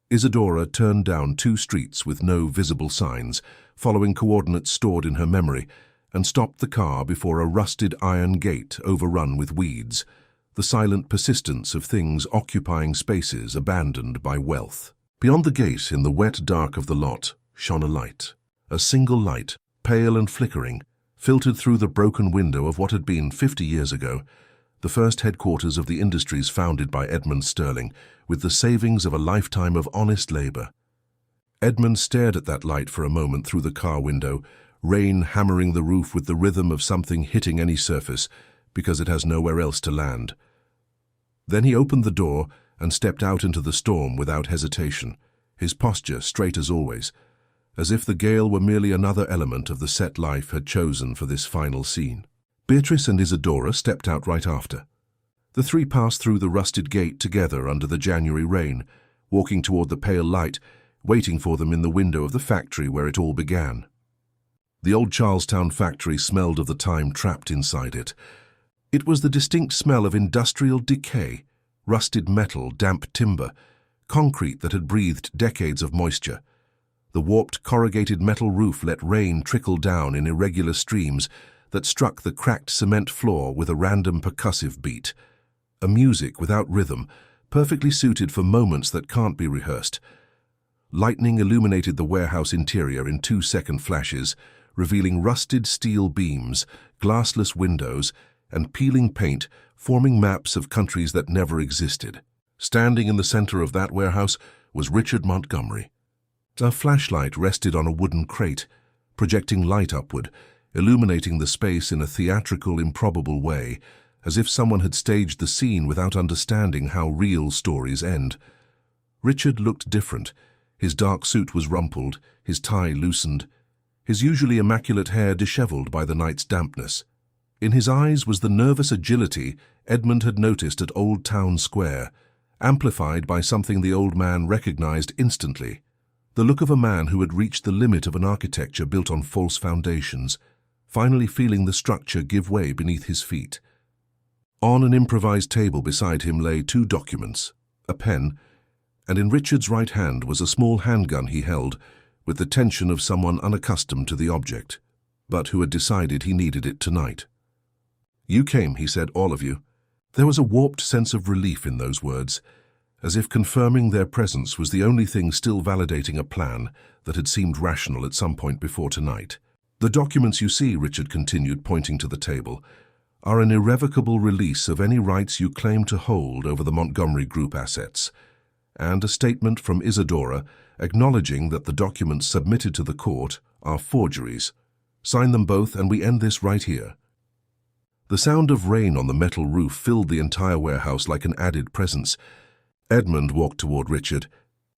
S1: Isadora turned down 2 streets with no visible signs, following coordinates stored in her memory, and stopped the car before a rusted iron gate overrun with weeds, the silent persistence of things occupying spaces abandoned by wealth. Beyond the gate, in the wet dark of the lot, shone a light. A single light, pale and flickering, filtered through the broken window of what had been, 50 years ago, the first headquarters of the industries founded by Edmund Sterling, with the savings of a lifetime of honest labor. Edmund stared at that light for a moment through the car window, rain hammering the roof with the rhythm of something hitting any surface, because it has nowhere else to land. Then he opened the door and stepped out into the storm without hesitation, his posture straight as always, as if the gale were merely another element of the set life had chosen for this final scene. Beatrice and Isadora stepped out right after. The 3 passed through the rusted gate together under the January rain, walking toward the pale light, waiting for them in the window of the factory where it all began. The old Charlestown factory smelled of the time trapped inside it. It was the distinct smell of industrial decay, rusted metal, damp timber, concrete that had breathed decades of moisture. The warped corrugated metal roof let rain trickle down in irregular streams that struck the cracked cement floor with a random percussive beat. A music without rhythm, perfectly suited for moments that can't be rehearsed. Lightning illuminated the warehouse interior in 2-second flashes, revealing rusted steel beams, glassless windows, and peeling paint forming maps of countries that never existed. Standing in the center of that warehouse was Richard Montgomery. A flashlight rested on a wooden crate, projecting light upward, illuminating the space in a theatrical, improbable way, as if someone had staged the scene without understanding how real stories end. Richard looked different. His dark suit was rumpled, his tie loosened, his usually immaculate hair disheveled by the night's dampness. In his eyes was the nervous agility Edmund had noticed at Old Town Square, amplified by something the old man recognized instantly, the look of a man who had reached the limit of an architecture built on false foundations, finally feeling the structure give way beneath his feet. On an improvised table beside him lay 2 documents, a pen, and in Richard's right hand was a small handgun he held, with the tension of someone unaccustomed to the object, but who had decided he needed it tonight. "You came," he said, "all of you." There was a warped sense of relief in those words, as if confirming their presence was the only thing still validating a plan that had seemed rational at some point before tonight. "The documents you see," Richard continued, pointing to the table, "are an irrevocable release of any rights you claim to hold over the Montgomery Group assets, and a statement from Isadora acknowledging that the documents submitted to the court are forgeries. Sign them both and we end this right here." The sound of rain on the metal roof filled the entire warehouse like an added presence. Edmund walked toward Richard,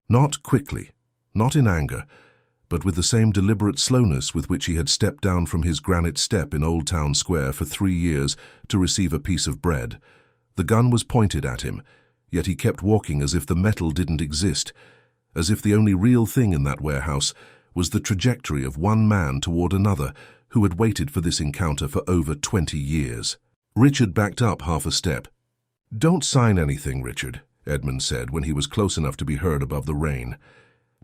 S1: not quickly, not in anger, but with the same deliberate slowness with which he had stepped down from his granite step in Old Town Square for 3 years to receive a piece of bread. The gun was pointed at him, yet he kept walking as if the metal didn't exist, as if the only real thing in that warehouse was the trajectory of one man toward another who had waited for this encounter for over 20 years. Richard backed up half a step. "Don't sign anything, Richard," Edmund said when he was close enough to be heard above the rain,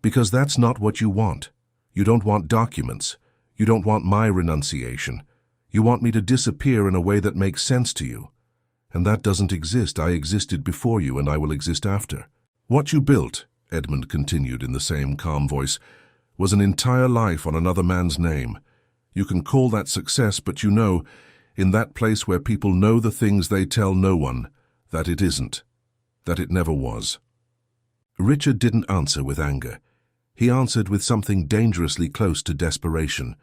S1: "because that's not what you want. You don't want documents. You don't want my renunciation. You want me to disappear in a way that makes sense to you. And that doesn't exist. I existed before you, and I will exist after. What you built," Edmund continued in the same calm voice, "was an entire life on another man's name. You can call that success, but you know, in that place where people know the things they tell no one, that it isn't, that it never was. Richard didn't answer with anger. He answered with something dangerously close to desperation.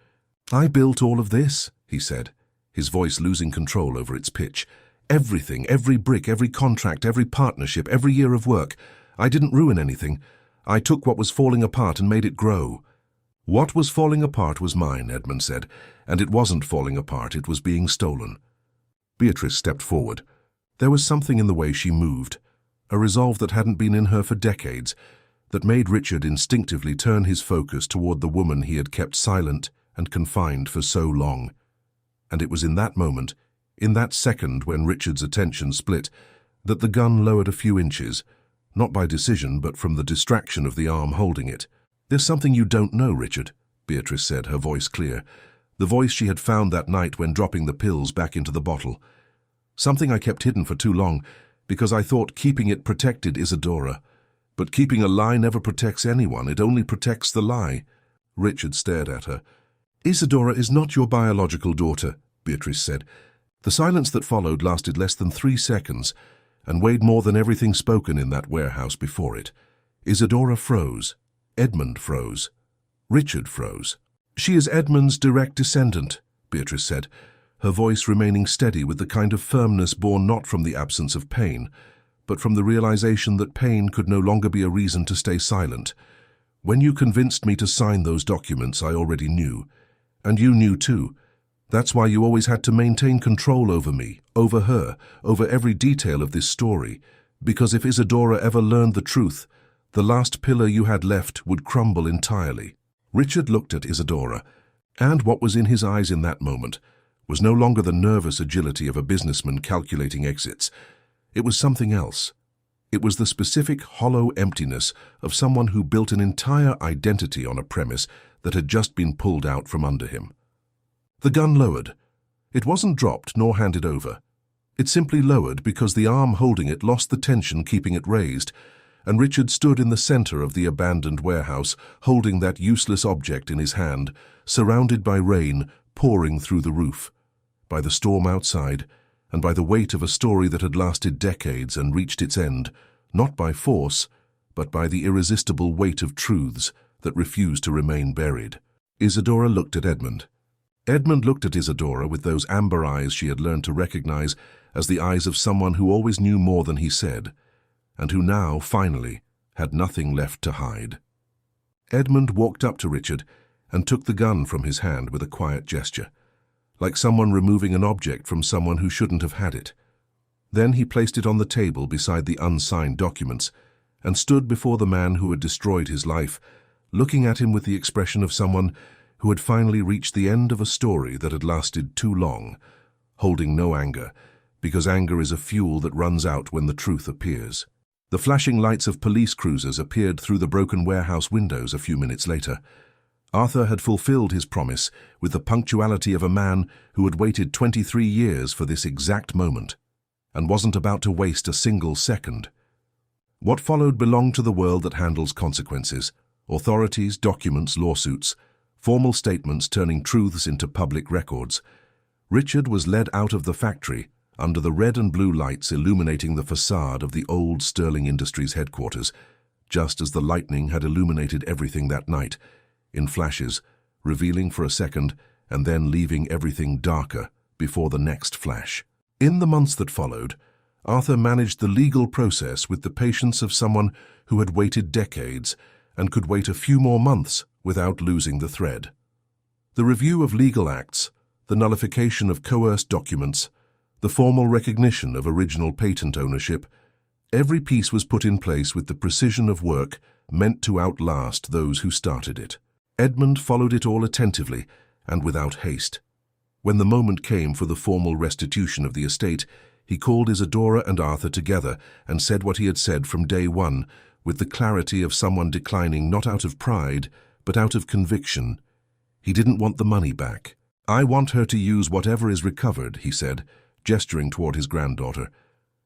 S1: "I built all of this," he said, his voice losing control over its pitch. "Everything, every brick, every contract, every partnership, every year of work. I didn't ruin anything. I took what was falling apart and made it grow." "What was falling apart was mine," Edmund said, "and it wasn't falling apart, it was being stolen." Beatrice stepped forward. There was something in the way she moved, a resolve that hadn't been in her for decades, that made Richard instinctively turn his focus toward the woman he had kept silent and confined for so long. And it was in that moment, in that second when Richard's attention split, that the gun lowered a few inches, not by decision but from the distraction of the arm holding it. "There's something you don't know, Richard," Beatrice said, her voice clear, the voice she had found that night when dropping the pills back into the bottle. "Something I kept hidden for too long, because I thought keeping it protected Isadora. But keeping a lie never protects anyone, it only protects the lie." Richard stared at her. "Isadora is not your biological daughter," Beatrice said. The silence that followed lasted less than 3 seconds, and weighed more than everything spoken in that warehouse before it. Isadora froze. Edmund froze. Richard froze. "She is Edmund's direct descendant," Beatrice said, her voice remaining steady with the kind of firmness born not from the absence of pain, but from the realization that pain could no longer be a reason to stay silent. "When you convinced me to sign those documents, I already knew. And you knew too. That's why you always had to maintain control over me, over her, over every detail of this story, because if Isadora ever learned the truth, the last pillar you had left would crumble entirely." Richard looked at Isadora, and what was in his eyes in that moment was no longer the nervous agility of a businessman calculating exits. It was something else. It was the specific hollow emptiness of someone who built an entire identity on a premise that had just been pulled out from under him. The gun lowered. It wasn't dropped nor handed over. It simply lowered because the arm holding it lost the tension keeping it raised, and Richard stood in the center of the abandoned warehouse, holding that useless object in his hand, surrounded by rain pouring through the roof, by the storm outside, and by the weight of a story that had lasted decades and reached its end, not by force, but by the irresistible weight of truths that refused to remain buried. Isadora looked at Edmund. Edmund looked at Isadora with those amber eyes she had learned to recognize as the eyes of someone who always knew more than he said, and who now, finally, had nothing left to hide. Edmund walked up to Richard and took the gun from his hand with a quiet gesture, like someone removing an object from someone who shouldn't have had it. Then he placed it on the table beside the unsigned documents and stood before the man who had destroyed his life, looking at him with the expression of someone who had finally reached the end of a story that had lasted too long, holding no anger, because anger is a fuel that runs out when the truth appears. The flashing lights of police cruisers appeared through the broken warehouse windows a few minutes later. Arthur had fulfilled his promise with the punctuality of a man who had waited 23 years for this exact moment, and wasn't about to waste a single second. What followed belonged to the world that handles consequences, authorities, documents, lawsuits, formal statements turning truths into public records. Richard was led out of the factory under the red and blue lights illuminating the facade of the old Sterling Industries headquarters, just as the lightning had illuminated everything that night, in flashes, revealing for a second and then leaving everything darker before the next flash. In the months that followed, Arthur managed the legal process with the patience of someone who had waited decades and could wait a few more months without losing the thread. The review of legal acts, the nullification of coerced documents, the formal recognition of original patent ownership, every piece was put in place with the precision of work meant to outlast those who started it. Edmund followed it all attentively and without haste. When the moment came for the formal restitution of the estate, he called Isadora and Arthur together and said what he had said from day one, with the clarity of someone declining not out of pride, but out of conviction. He didn't want the money back. "I want her to use whatever is recovered," he said, gesturing toward his granddaughter,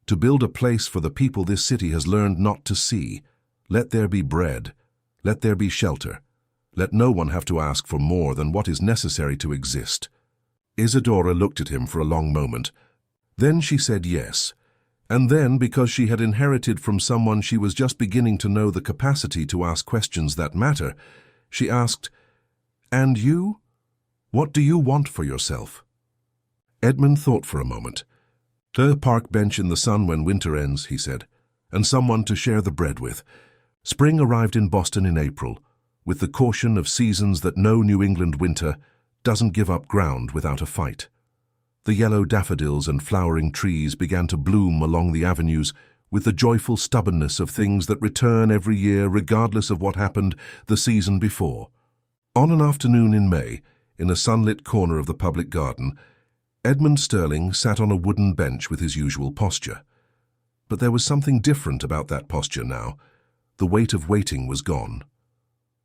S1: "to build a place for the people this city has learned not to see. Let there be bread. Let there be shelter. Let no one have to ask for more than what is necessary to exist. Isadora looked at him for a long moment. Then she said yes. And then, because she had inherited from someone she was just beginning to know the capacity to ask questions that matter, she asked, "And you? What do you want for yourself?" Edmund thought for a moment. "A park bench in the sun when winter ends," he said, "and someone to share the bread with." Spring arrived in Boston in April, with the caution of seasons that no New England winter doesn't give up ground without a fight. The yellow daffodils and flowering trees began to bloom along the avenues with the joyful stubbornness of things that return every year regardless of what happened the season before. On an afternoon in May, in a sunlit corner of the public garden, Edmund Sterling sat on a wooden bench with his usual posture. But there was something different about that posture now. The weight of waiting was gone.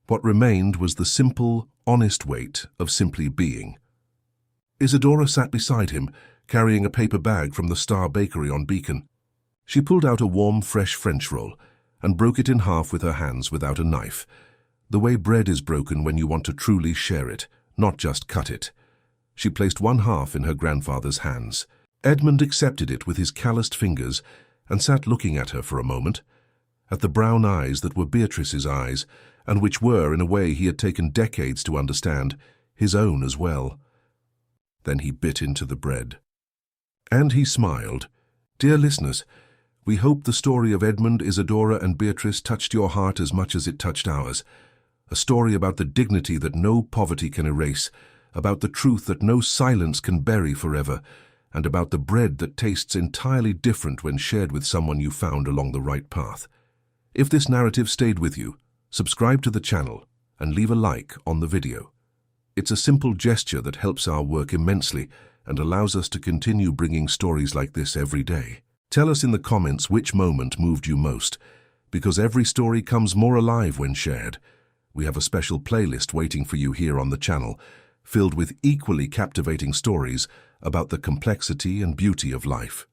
S1: What remained was the simple, honest weight of simply being. Isadora sat beside him, carrying a paper bag from the Star Bakery on Beacon. She pulled out a warm, fresh French roll and broke it in half with her hands without a knife, the way bread is broken when you want to truly share it, not just cut it. She placed one half in her grandfather's hands. Edmund accepted it with his calloused fingers and sat looking at her for a moment, at the brown eyes that were Beatrice's eyes, and which were, in a way he had taken decades to understand, his own as well. Then he bit into the bread. And he smiled. Dear listeners, we hope the story of Edmund, Isadora, and Beatrice touched your heart as much as it touched ours. A story about the dignity that no poverty can erase, about the truth that no silence can bury forever, and about the bread that tastes entirely different when shared with someone you found along the right path. If this narrative stayed with you, subscribe to the channel and leave a like on the video. It's a simple gesture that helps our work immensely and allows us to continue bringing stories like this every day. Tell us in the comments which moment moved you most, because every story comes more alive when shared. We have a special playlist waiting for you here on the channel, filled with equally captivating stories about the complexity and beauty of life.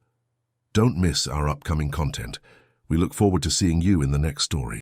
S1: Don't miss our upcoming content. We look forward to seeing you in the next story.